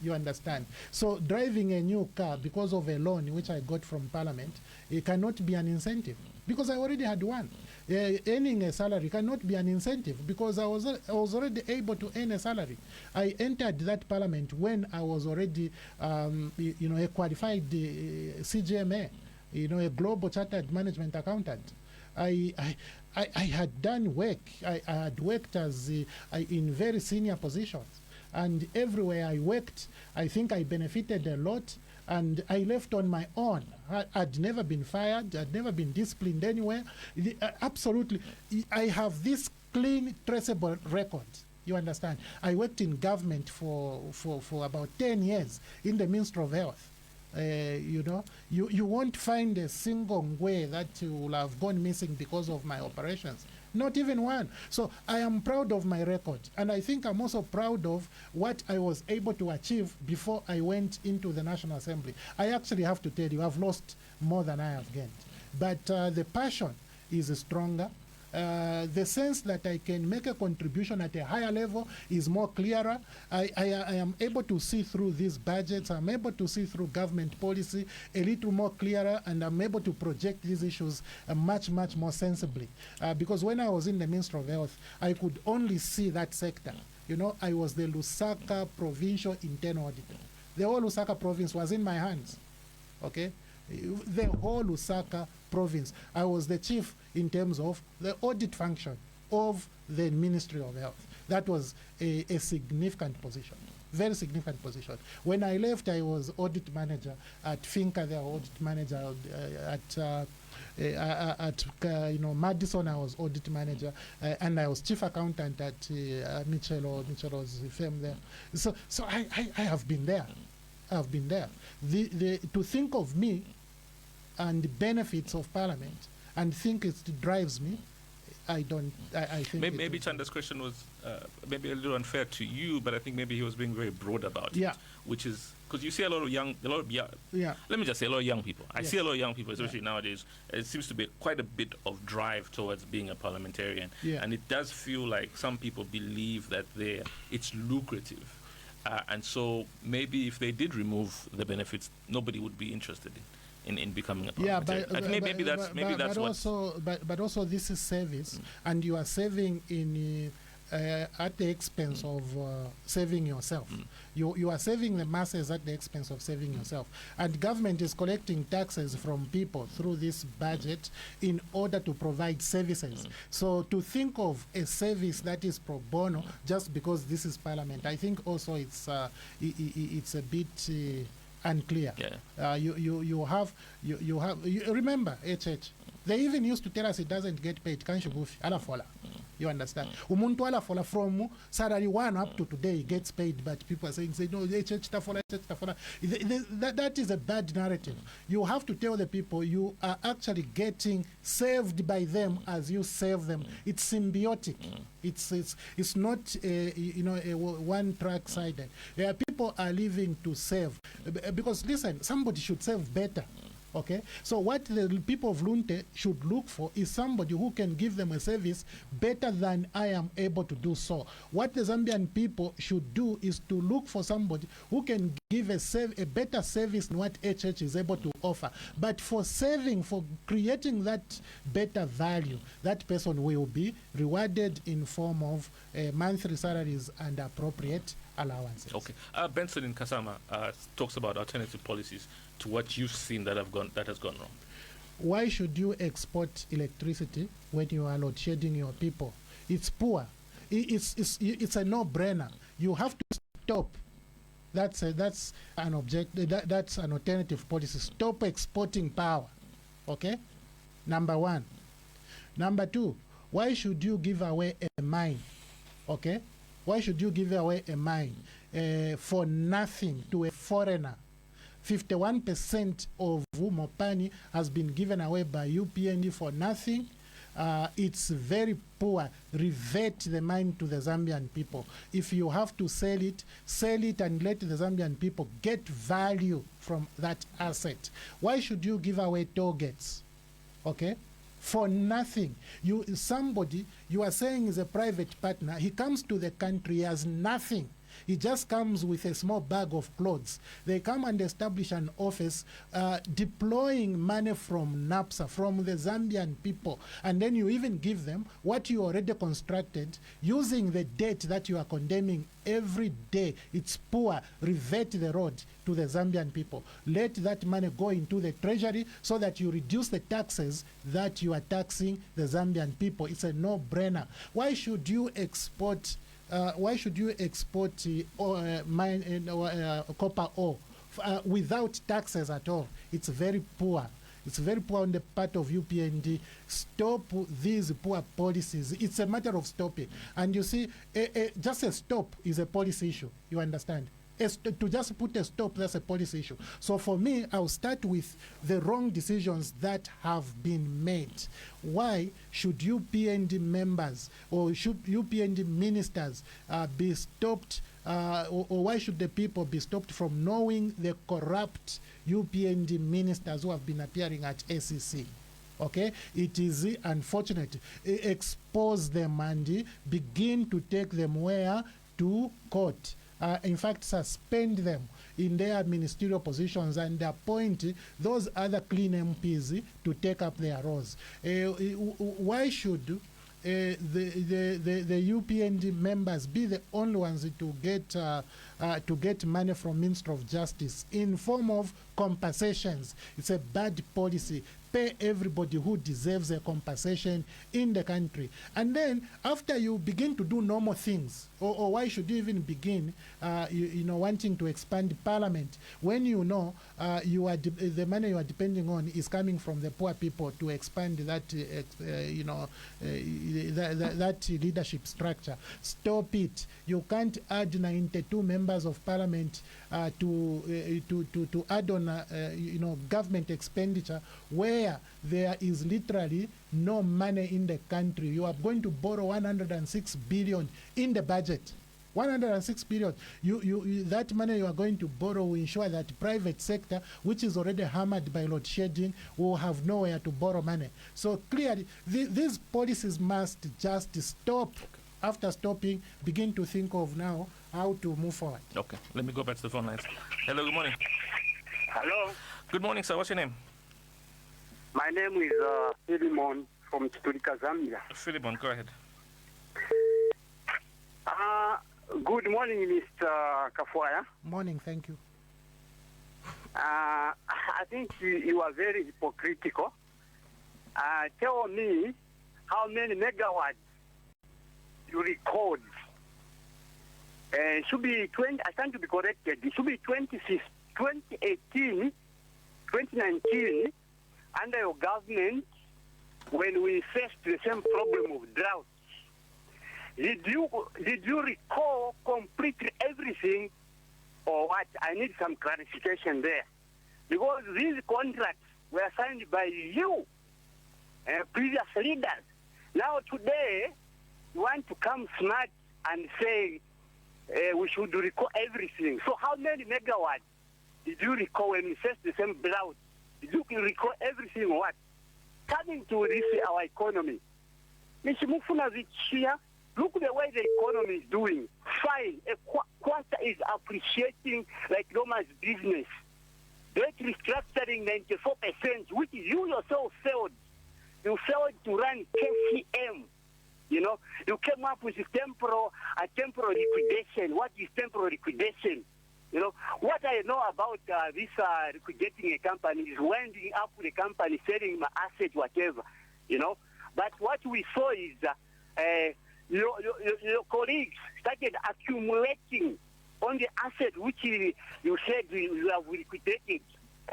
A: You understand? So driving a new car because of a loan which I got from Parliament, it cannot be an incentive because I already had one. Earning a salary cannot be an incentive because I was already able to earn a salary. I entered that Parliament when I was already a qualified CGMA, a global chartered management accountant. I had done work. I had worked as in very senior positions, and everywhere I worked, I think I benefited a lot, and I left on my own. I'd never been fired. I'd never been disciplined anywhere. Absolutely, I have this clean, traceable record. You understand? I worked in government for about 10 years in the Ministry of Health. You won't find a single way that you will have gone missing because of my operations. Not even one. So I am proud of my record. And I think I'm also proud of what I was able to achieve before I went into the National Assembly. I actually have to tell you, I've lost more than I have gained. But the passion is stronger. The sense that I can make a contribution at a higher level is more clearer. I am able to see through these budgets. I'm able to see through government policy a little more clearer, and I'm able to project these issues much, much more sensibly. Because when I was in the Ministry of Health, I could only see that sector. I was the Lusaka Provincial Internal Auditor. The whole Lusaka province was in my hands. Okay? The whole Lusaka province. I was the chief in terms of the audit function of the Ministry of Health. That was a significant position, very significant position. When I left, I was audit manager at Finca, the audit manager at Madison. I was audit manager, and I was chief accountant at Michelo's firm there. So I have been there. I've been there. To think of me and the benefits of Parliament and think it drives me, I don't. I think
B: maybe Chanda's question was maybe a little unfair to you, but I think maybe he was being very broad about it.
A: Yeah.
B: Which is because you see a lot of young. Let me just say a lot of young people. I see a lot of young people, especially nowadays. It seems to be quite a bit of drive towards being a parliamentarian, and it does feel like some people believe that it's lucrative. And so maybe if they did remove the benefits, nobody would be interested in becoming a parliamentarian.
A: But also this is service, and you are saving in at the expense of saving yourself. You are saving the masses at the expense of saving yourself. And government is collecting taxes from people through this budget in order to provide services. So to think of a service that is pro bono just because this is parliament, I think also it's a bit unclear. You remember HH. They even used to tell us it doesn't get paid. You understand? Umuntu alafola from salary 1 up to today gets paid, but people are saying, no, that is a bad narrative. You have to tell the people you are actually getting saved by them as you save them. It's symbiotic. It's not a one track sided. People are living to save because listen, somebody should save better. Okay, so what the people of Lunte should look for is somebody who can give them a service better than I am able to do so. What the Zambian people should do is to look for somebody who can give a better service than what HH is able to offer. But for saving, for creating that better value, that person will be rewarded in form of monthly salaries and appropriate allowances.
B: Okay. Benson in Kasama talks about alternative policies to what you've seen that has gone wrong.
A: Why should you export electricity when you are load shedding your people? It's poor. It's a no-brainer. You have to stop. That's an that's an alternative policy. Stop exporting power. Okay? Number one. Number two, why should you give away a mine? Okay? Why should you give away a mine for nothing to a foreigner? 51% of Mopani has been given away by UPND for nothing. It's very poor. Revert the mine to the Zambian people. If you have to sell it and let the Zambian people get value from that asset. Why should you give away toll gates? Okay? For nothing. Somebody you are saying is a private partner, he comes to the country, he has nothing. He just comes with a small bag of clothes. They come and establish an office deploying money from NAPSA, from the Zambian people. And then you even give them what you already constructed using the debt that you are condemning every day. It's poor. Revert the road to the Zambian people. Let that money go into the treasury so that you reduce the taxes that you are taxing the Zambian people. It's a no-brainer. Why should you export copper ore without taxes at all? It's very poor. It's very poor on the part of UPND. Stop these poor policies. It's a matter of stopping. And you see, just a stop is a policy issue. You understand? To just put a stop, that's a policy issue. So for me, I'll start with the wrong decisions that have been made. Why should UPND members or should UPND ministers be stopped, or why should the people be stopped from knowing the corrupt UPND ministers who have been appearing at ACC? Okay, it is unfortunate. Expose them and begin to take them where? To court. In fact, suspend them in their ministerial positions and appoint those other clean MPs to take up their roles. Why should the UPND members be the only ones to get money from Ministry of Justice in form of compensations? It's a bad policy. Pay everybody who deserves a compensation in the country. And then after you begin to do normal things, or why should you even begin wanting to expand parliament when you know the money you are depending on is coming from the poor people to expand that that leadership structure? Stop it. You can't add 92 members of parliament to add on government expenditure where there is literally no money in the country. You are going to borrow 106 billion in the budget. 106 billion. That money you are going to borrow will ensure that private sector, which is already hammered by load shedding, will have nowhere to borrow money. So clearly, these policies must just stop. After stopping, begin to think of now how to move forward.
B: Okay, let me go back to the phone lines. Hello, good morning.
E: Hello.
B: Good morning, sir. What's your name?
E: My name is Philemon from Nation Zambia.
B: Philemon, go ahead.
E: Good morning, Mr. Kafwaya.
A: Morning, thank you.
E: I think you are very hypocritical. Tell me how many megawatts you record. Should be 20, I stand to be corrected. It should be 2018, 2019, under your government, when we faced the same problem of drought. Did you recall completely everything or what? I need some clarification there. Because these contracts were signed by you, previous leaders. Now today, you want to come smart and say we should recall everything. So how many megawatts did you recall when we faced the same drought? Did you recall everything or what? Coming to this, our economy. Look the way the economy is doing. Fine. A quarter is appreciating like Roma's business. Debt restructuring 94%, which you yourself failed. You failed to run KCM. You know, you came up with a temporal liquidation. What is temporal liquidation? You know, what I know about this liquidating a company is winding up the company, selling my asset, whatever. You know, but what we saw is your colleagues started accumulating on the asset which you said you have liquidated.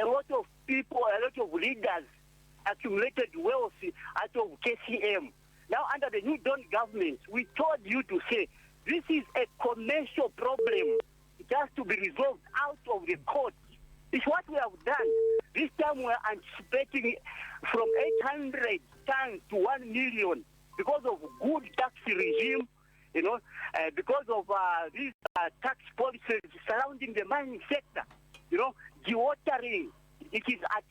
E: A lot of people, a lot of leaders accumulated wealth out of KCM. Now, under the new Don government, we told you to say this is a commercial problem. It has to be resolved out of the court. It's what we have done. This time we're anticipating from 800 tons to 1 million because of good tax regime, you know, because of these tax policies surrounding the mining sector. You know, dewatering, it is at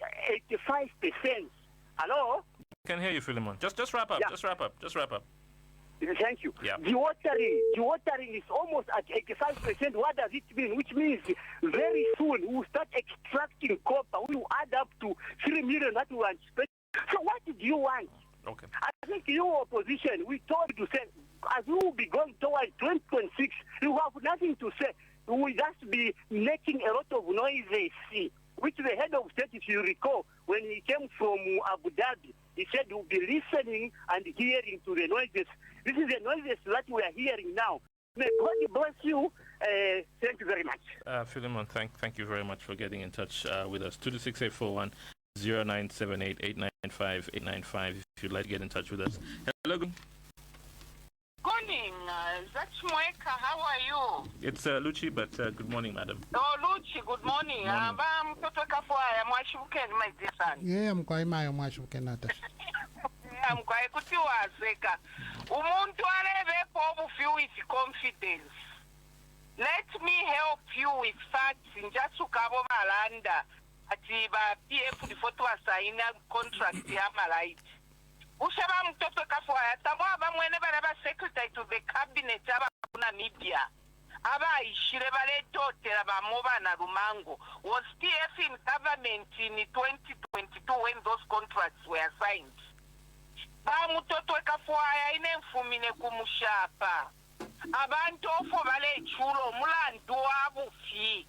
E: 85%. Hello?
B: I can hear you, Philemon. Just wrap up.
E: Yeah.
B: Just wrap up.
E: Thank you.
B: Yeah.
E: Dewatering is almost at 85%. What does it mean? Which means very soon we'll start extracting copper. We will add up to 3 million that we anticipate. So what did you want?
B: Okay.
E: I think you opposition, we told you to say, as we will be going towards 2026, you have nothing to say. We will just be making a lot of noises, which the head of state, if you recall, when he came from Abu Dhabi, he said he will be listening and hearing to the noises. This is the noises that we are hearing now. May God bless you. Thank you very much.
B: Philemon, thank you very much for getting in touch with us. 26841 0978 895 895 if you'd like to get in touch with us. Hello.
G: Good morning. That's Mweka. How are you?
B: It's Luchi, but good morning, madam.
G: Oh, Luchi, good morning. Aba Mutotwe Kafwaya, mwashibukeni, my dear son.
A: Yeah, mkwaimayo mwashukenata.
G: Mkwaye kuti wazeka. Umuntu arebepo obufi with confidence. Let me help you with facts. Njasukabo malanda. Ati ba PF difoto asaina contract ya malait. Ushaba Mutotwe Kafwaya tamwa bamwene baraba secretary to the cabinet aba Namibia. Aba ishire baletotera bamoba na Rumango. Was PF in government in 2022 when those contracts were signed? Ba Mutotwe Kafwaya inemfumine kumushapa. Abantu ofo bale chulo mulandu wabufi.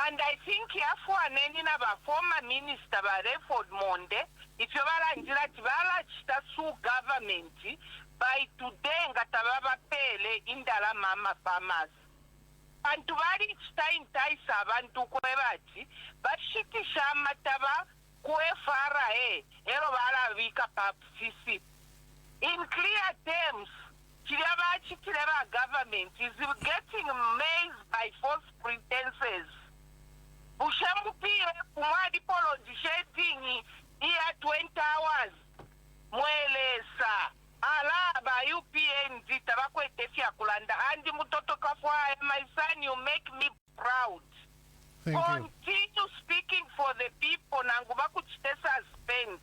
G: And I think yafuaneni na ba former minister ba Reford Monde ityo balangira tibala chitasu government by today ngatababa pele indala mama farmers. Bantu bali chitaintaisa abantu kwebati bashikisha amataba kwefara ero bala vika pap sisi. In clear terms, Chilaba government is getting mazed by false pretenses. Bushambu pia kumadi politisheti iya 20 hours. Mwelesa. Ala ba UPN zitabako etefia kulanda. Andi Mutotwe Kafwaya, my son, you make me proud. Continue speaking for the people. Nangubaku chitesa spent.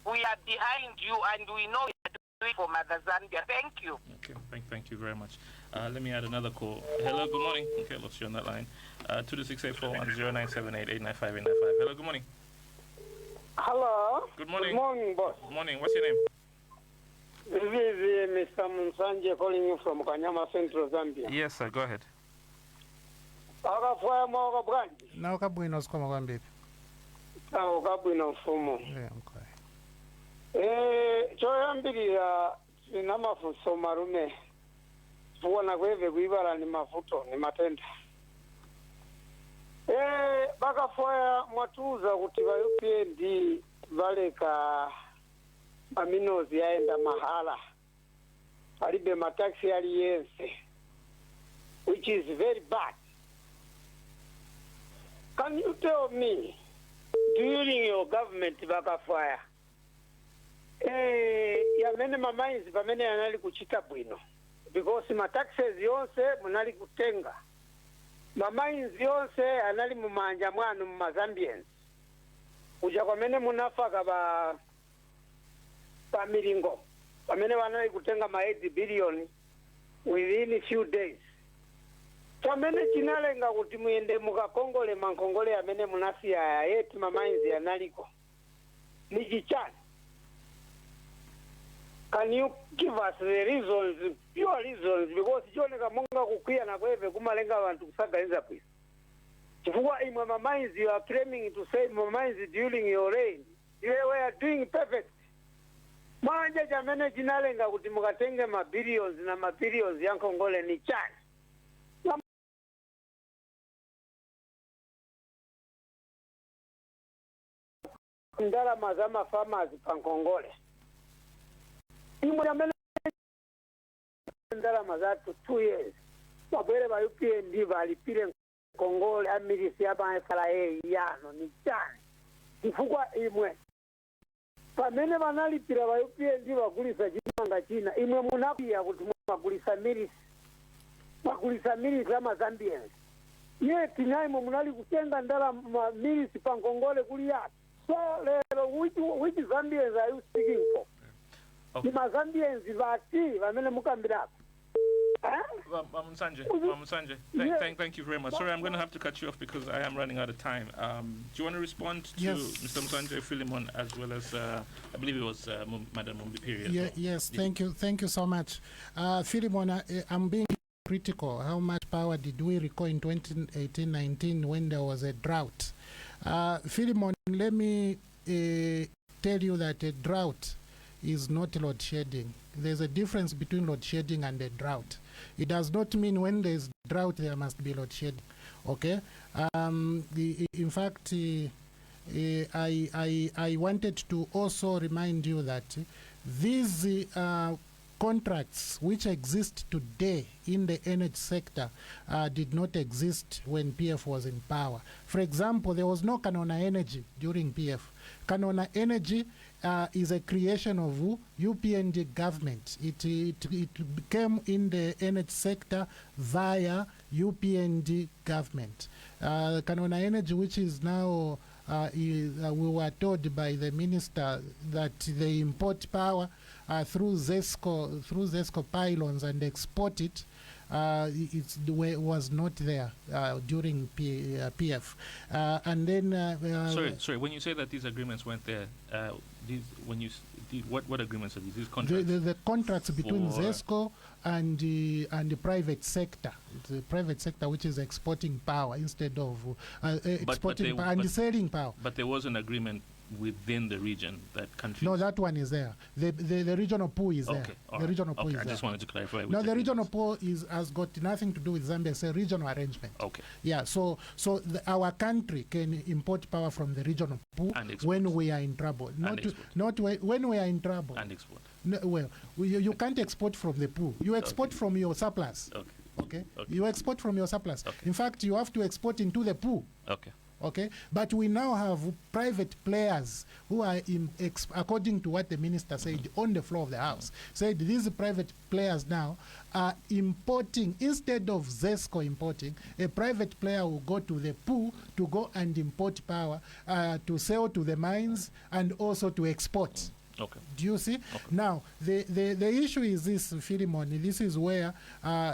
G: We are behind you and we know you are doing it for Mother Zambia. Thank you.
B: Okay, thank you very much. Let me add another call. Hello, good morning. Okay, lost you on that line. 26841 0978 895 895. Hello, good morning.
H: Hello.
B: Good morning.
H: Good morning, boss.
B: Good morning. What's your name?
E: This is Mr. Munsanje calling you from Kanyama Central, Zambia.
B: Yes, sir. Go ahead.
E: Kafwaya mwa branji.
A: Na ukabwino sikoma kwambiri.
E: Sawa kabwino mfumo.
A: Yeah, okay.
E: Choyambirira sina mafuso marume. Kuona kweve kuibara ni mafuto ni matenda. Bakafwaya mwatuza kuti ba UPND valeka aminozi yaenda mahala. Alibe mataxi aliyense. Which is very bad. Can you tell me, during your government, Bakafwaya, yamene mamainzi pamene yanali kuchita bwino, because mataxes yonse munali kutenga, mamainzi yonse anali mumanja mwanu mumazambians, kuja kwamene munafaka pa milingo, pamene wanali kutenga ma 8 billion within a few days. Chamene chinalenga kuti muende mukakongole mankongole amene munasiya yeti mamainzi analiko. Nichichani. Can you give us the reasons, pure reasons, because chioneka monga kukwiya na kweve kumalenga abantu kusaganiza pwisa. Chifukwa imwe mamainzi, you are claiming to say mamainzi during your reign. You were doing perfect. Manje chamene chinalenga kuti mukatenge mabillions na mabillions ya nkongole ni chani. Ndalama za farmers pankongole. Imwe yamene ndalama za 2 years. Mabere ba UPND valipire Kongole amilisi aba FRA yano ni chani. Ifugwa imwe. Pamene banalipira ba UPND bagulisa chimanga china. Imwe munapia kuti bagulisa milisi. Bagulisa milisi ama Zambians. Yeti naimwe munali kutenga ndalama milisi pankongole kuli yati. So, which Zambians are you speaking for?
B: Okay.
E: The Zambians, Vamene Mukambirap.
B: Sanjay, thank you very much. Sorry, I'm going to have to cut you off because I am running out of time. Do you want to respond to Mr. Msanje Philemon as well as, I believe it was Madam Mumbipiri?
A: Yes, thank you so much. Philemon, I'm being critical. How much power did we recall in 2018-19 when there was a drought? Philemon, let me tell you that a drought is not load shedding. There's a difference between load shedding and a drought. It does not mean when there's drought there must be load shedding. Okay. In fact, I wanted to also remind you that these contracts which exist today in the energy sector did not exist when PF was in power. For example, there was no Kanona Energy during PF. Kanona Energy is a creation of UPND government. It came in the energy sector via UPND government. Kanona Energy, which is now, we were told by the minister that they import power through ZESCO pylons and export it. It was not there during PF. And then...
B: sorry, when you say that these agreements weren't there, what agreements are these? These contracts?
A: The contracts between ZESCO and the private sector. The private sector which is exporting power instead of exporting power and selling power.
B: But there was an agreement within the region that countries...
A: No, that one is there. The regional pool is there. The regional pool is there.
B: I just wanted to clarify.
A: No, the regional pool has got nothing to do with Zambia. It's a regional arrangement.
B: Okay.
A: Yeah, so our country can import power from the regional pool when we are in trouble. Not when we are in trouble.
B: And export.
A: No, well, you can't export from the pool. You export from your surplus. Okay. You export from your surplus. In fact, you have to export into the pool. Okay, but we now have private players who are, according to what the minister said on the floor of the House, said these private players now are importing, instead of ZESCO importing, a private player will go to the pool to go and import power to sell to the mines and also to export.
B: Okay.
A: Do you see? Okay. Now, the issue is this, Philemon. This is where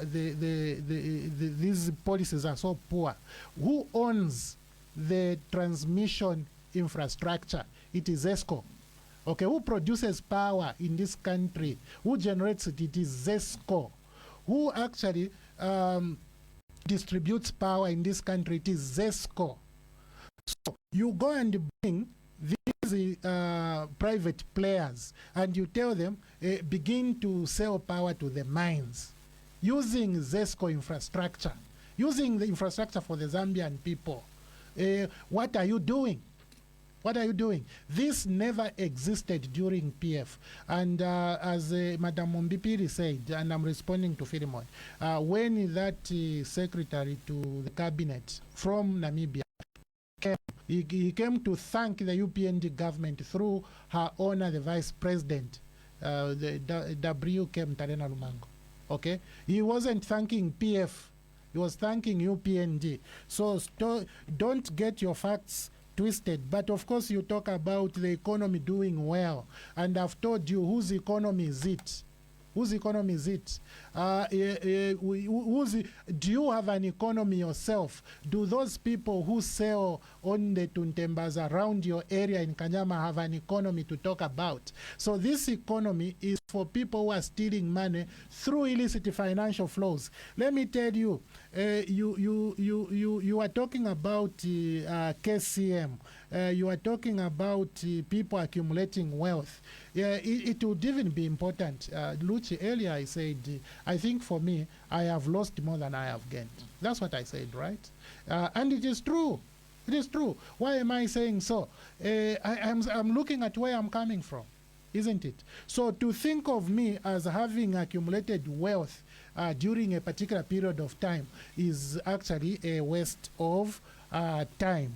A: these policies are so poor. Who owns the transmission infrastructure? It is ESCO. Okay, who produces power in this country? Who generates it? It is ZESCO. Who actually distributes power in this country? It is ZESCO. So you go and bring these private players and you tell them, begin to sell power to the mines using ZESCO infrastructure, using the infrastructure for the Zambian people. What are you doing? What are you doing? This never existed during PF. And as Madam Mumbipiri said, and I'm responding to Philemon, when that secretary to the cabinet from Namibia came, he came to thank the UPND government through her honor, the vice president, the WK Mtarena Lumango. Okay? He wasn't thanking PF. He was thanking UPND. So don't get your facts twisted. But of course you talk about the economy doing well, and I've told you whose economy is it. Whose economy is it? Do you have an economy yourself? Do those people who sell on the tuntembas around your area in Kanyama have an economy to talk about? So this economy is for people who are stealing money through illicit financial flows. Let me tell you, you are talking about KCM. You are talking about people accumulating wealth. It would even be important. Luchi, earlier I said, I think for me, I have lost more than I have gained. That's what I said, right? And it is true. It is true. Why am I saying so? I'm looking at where I'm coming from, isn't it? So to think of me as having accumulated wealth during a particular period of time is actually a waste of time.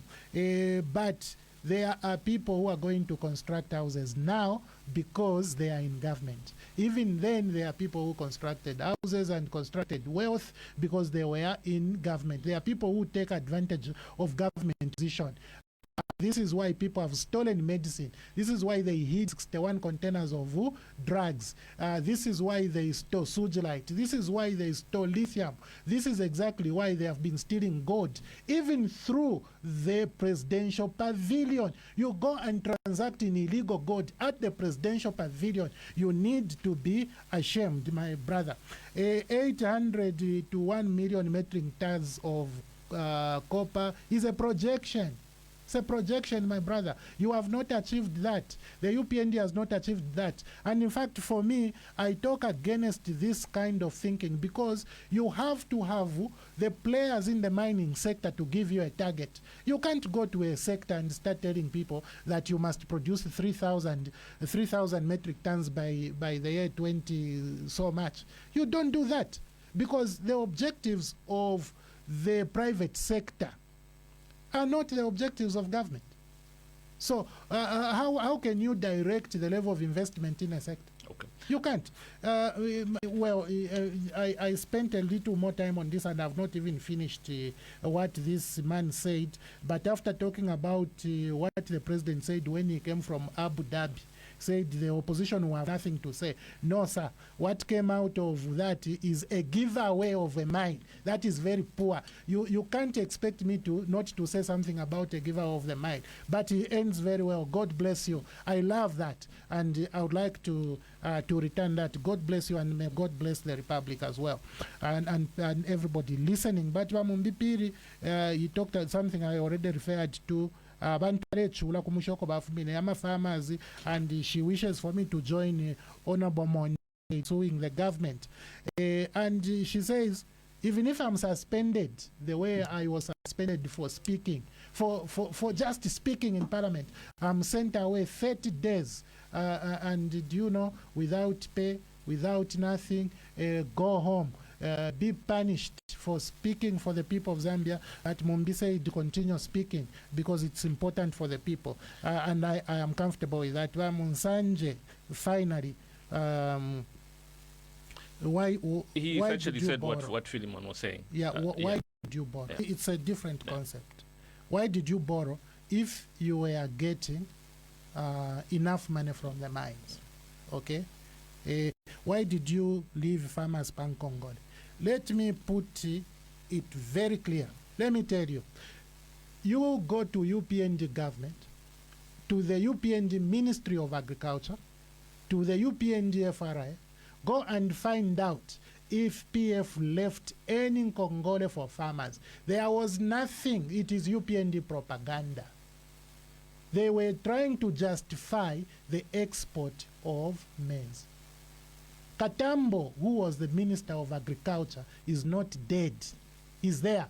A: But there are people who are going to construct houses now because they are in government. Even then, there are people who constructed houses and constructed wealth because they were in government. There are people who take advantage of government position. This is why people have stolen medicine. This is why they hid 61 containers of drugs. This is why they stole sugilite. This is why they stole lithium. This is exactly why they have been stealing gold. Even through the presidential pavilion. You go and transact in illegal gold at the presidential pavilion. You need to be ashamed, my brother. 800 to 1 million metric tons of copper is a projection. It's a projection, my brother. You have not achieved that. The UPND has not achieved that. And in fact, for me, I talk against this kind of thinking because you have to have the players in the mining sector to give you a target. You can't go to a sector and start telling people that you must produce 3,000 metric tons by the year 20 so much. You don't do that because the objectives of the private sector are not the objectives of government. So how can you direct the level of investment in a sector?
B: Okay.
A: You can't. I spent a little more time on this and I've not even finished what this man said. But after talking about what the president said when he came from Abu Dhabi, said the opposition will have nothing to say. No, sir. What came out of that is a giveaway of a mine. That is very poor. You can't expect me to not to say something about a giveaway of the mine. But he ends very well. God bless you. I love that. And I would like to return that. God bless you and may God bless the Republic as well. And everybody listening. But Mumbipiri, he talked about something I already referred to. Farmers, and she wishes for me to join Honorable Mon suing the government. And she says, even if I'm suspended the way I was suspended for speaking, for just speaking in Parliament, I'm sent away 30 days. And do you know, without pay, without nothing, go home. Be punished for speaking for the people of Zambia. At Mumbi said to continue speaking because it's important for the people. And I am comfortable with that. Munsanje, finally, why
B: he essentially said what Philemon was saying.
A: Yeah, why did you borrow? Yeah. It's a different concept. Why did you borrow if you were getting enough money from the mines? Okay? Why did you leave farmers Pankongod? Let me put it very clear. Let me tell you. You go to UPND government, to the UPND Ministry of Agriculture, to the UPND FRI, go and find out if PF left any Congole for farmers. There was nothing. It is UPND propaganda. They were trying to justify the export of maize. Katambo, who was the Minister of Agriculture, is not dead. He's there.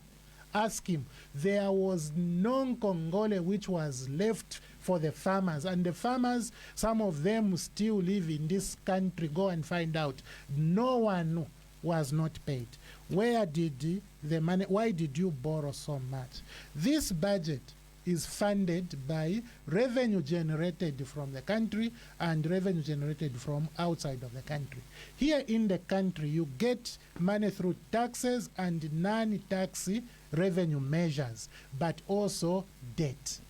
A: Ask him. There was no Congole which was left for the farmers. And the farmers, some of them still live in this country. Go and find out. No one was not paid. Where did the money, why did you borrow so much? This budget is funded by revenue generated from the country and revenue generated from outside of the country. Here in the country, you get money through taxes and non-tax revenue measures, but also debt.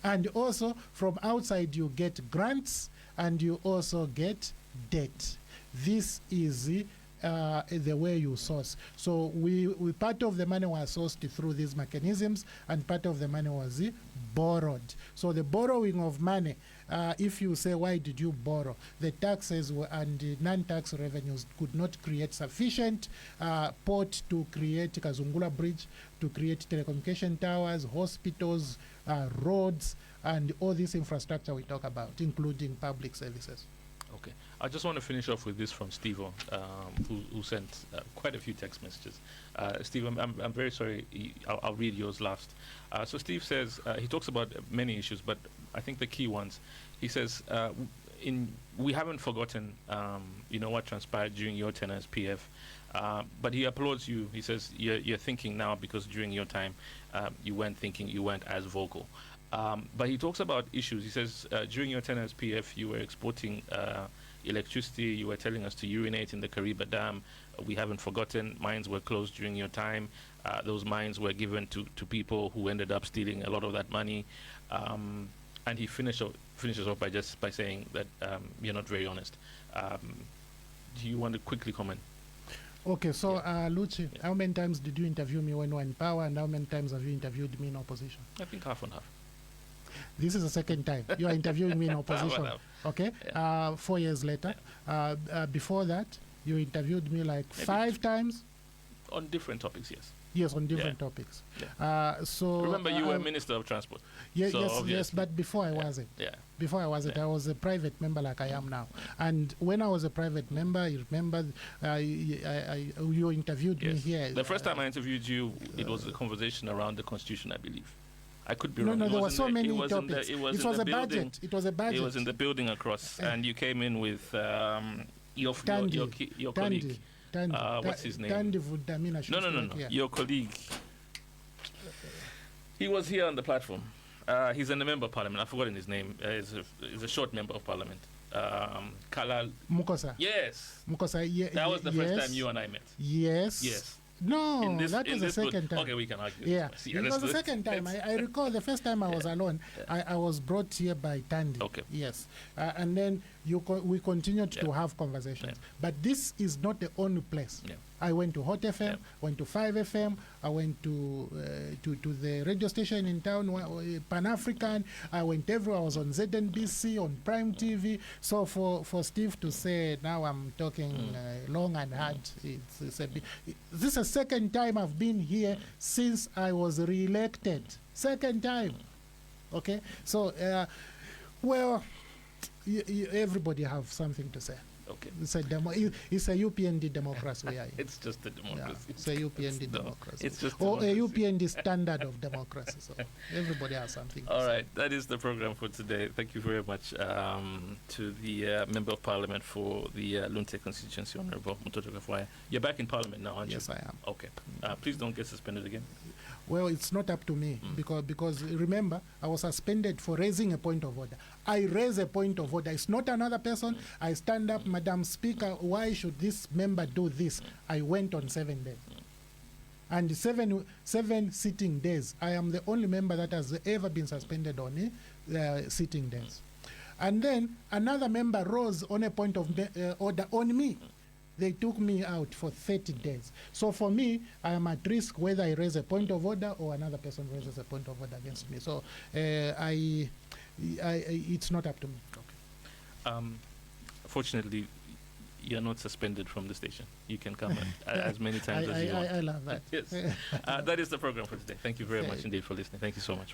A: And also from outside, you get grants and you also get debt. This is the way you source. So we part of the money was sourced through these mechanisms and part of the money was borrowed. So the borrowing of money, if you say, why did you borrow? The taxes and non-tax revenues could not create sufficient port to create Kazungula Bridge, to create telecommunication towers, hospitals, roads, and all this infrastructure we talk about, including public services.
B: Okay. I just want to finish off with this from Steve, who sent quite a few text messages. Steve, I'm very sorry. I'll read yours last. So Steve says, he talks about many issues, but I think the key ones. He says, we haven't forgotten, what transpired during your tenure as PF, but he applauds you. He says, you're thinking now because during your time, you weren't thinking, you weren't as vocal. But he talks about issues. He says, during your tenure as PF, you were exporting electricity. You were telling us to urinate in the Kariba Dam. We haven't forgotten. Mines were closed during your time. Those mines were given to people who ended up stealing a lot of that money. And he finishes off by saying that you're not very honest. Do you want to quickly comment?
A: Okay, so Luchi, how many times did you interview me when we were in power, and how many times have you interviewed me in opposition?
B: I think half and half.
A: This is the second time you are interviewing me in opposition. Okay, 4 years later. Before that, you interviewed me like maybe 5 times.
B: On different topics, yes.
A: Yes, on different topics.
B: Yeah.
A: So
B: remember, you were Minister of Transport.
A: Yeah, so yes, but before I wasn't.
B: Yeah.
A: Before I wasn't, I was a private member like I am now. And when I was a private member, you remember, you interviewed me here.
B: The first time I interviewed you, it was a conversation around the Constitution, I believe. I could be wrong.
A: No, there were so many topics.
B: It was a budget. It was a budget. It was in the building across, and you came in with your colleague. What's his name? No. Your colleague. He was here on the platform. He's a member of parliament. I've forgotten his name. He's a short member of parliament. Kalal
A: Mukosa.
B: Yes.
A: Mukosa. Yeah,
B: that was the first time you and I met.
A: Yes.
B: Yes.
A: No, that was the second time.
B: Okay, we can argue.
A: Yeah, it was the second time. I recall the first time I was alone. I was brought here by Tandy.
B: Okay.
A: Yes, and then we continued to have conversations. But this is not the only place. I went to Hot FM, went to 5 FM, I went to the radio station in town, Pan-African, I went everywhere. I was on ZNBC, on Prime TV. So for Steve to say, now I'm talking long and hard, this is the second time I've been here since I was re-elected. Second time. Okay? So, everybody have something to say.
B: Okay.
A: It's a UPND democracy we are in.
B: It's just a democracy.
A: Yeah, it's a UPND democracy.
B: It's just
A: or a UPND standard of democracy. So everybody has something to say.
B: All right. That is the program for today. Thank you very much to the Member of Parliament for the Lunte constituency, Honorable Mutotwe Kafwaya. You're back in Parliament now, aren't you?
A: Yes, I am.
B: Okay. Please don't get suspended again.
A: Well, it's not up to me because remember, I was suspended for raising a point of order. I raise a point of order. It's not another person. I stand up, Madam Speaker, why should this member do this? I went on 7 days. And seven sitting days. I am the only member that has ever been suspended on sitting days. And then another member rose on a point of order on me. They took me out for 30 days. So for me, I am at risk whether I raise a point of order or another person raises a point of order against me. So it's not up to me.
B: Okay. Fortunately, you're not suspended from the station. You can come as many times as you want.
A: I love that.
B: Yes. That is the program for today. Thank you very much indeed for listening. Thank you so much.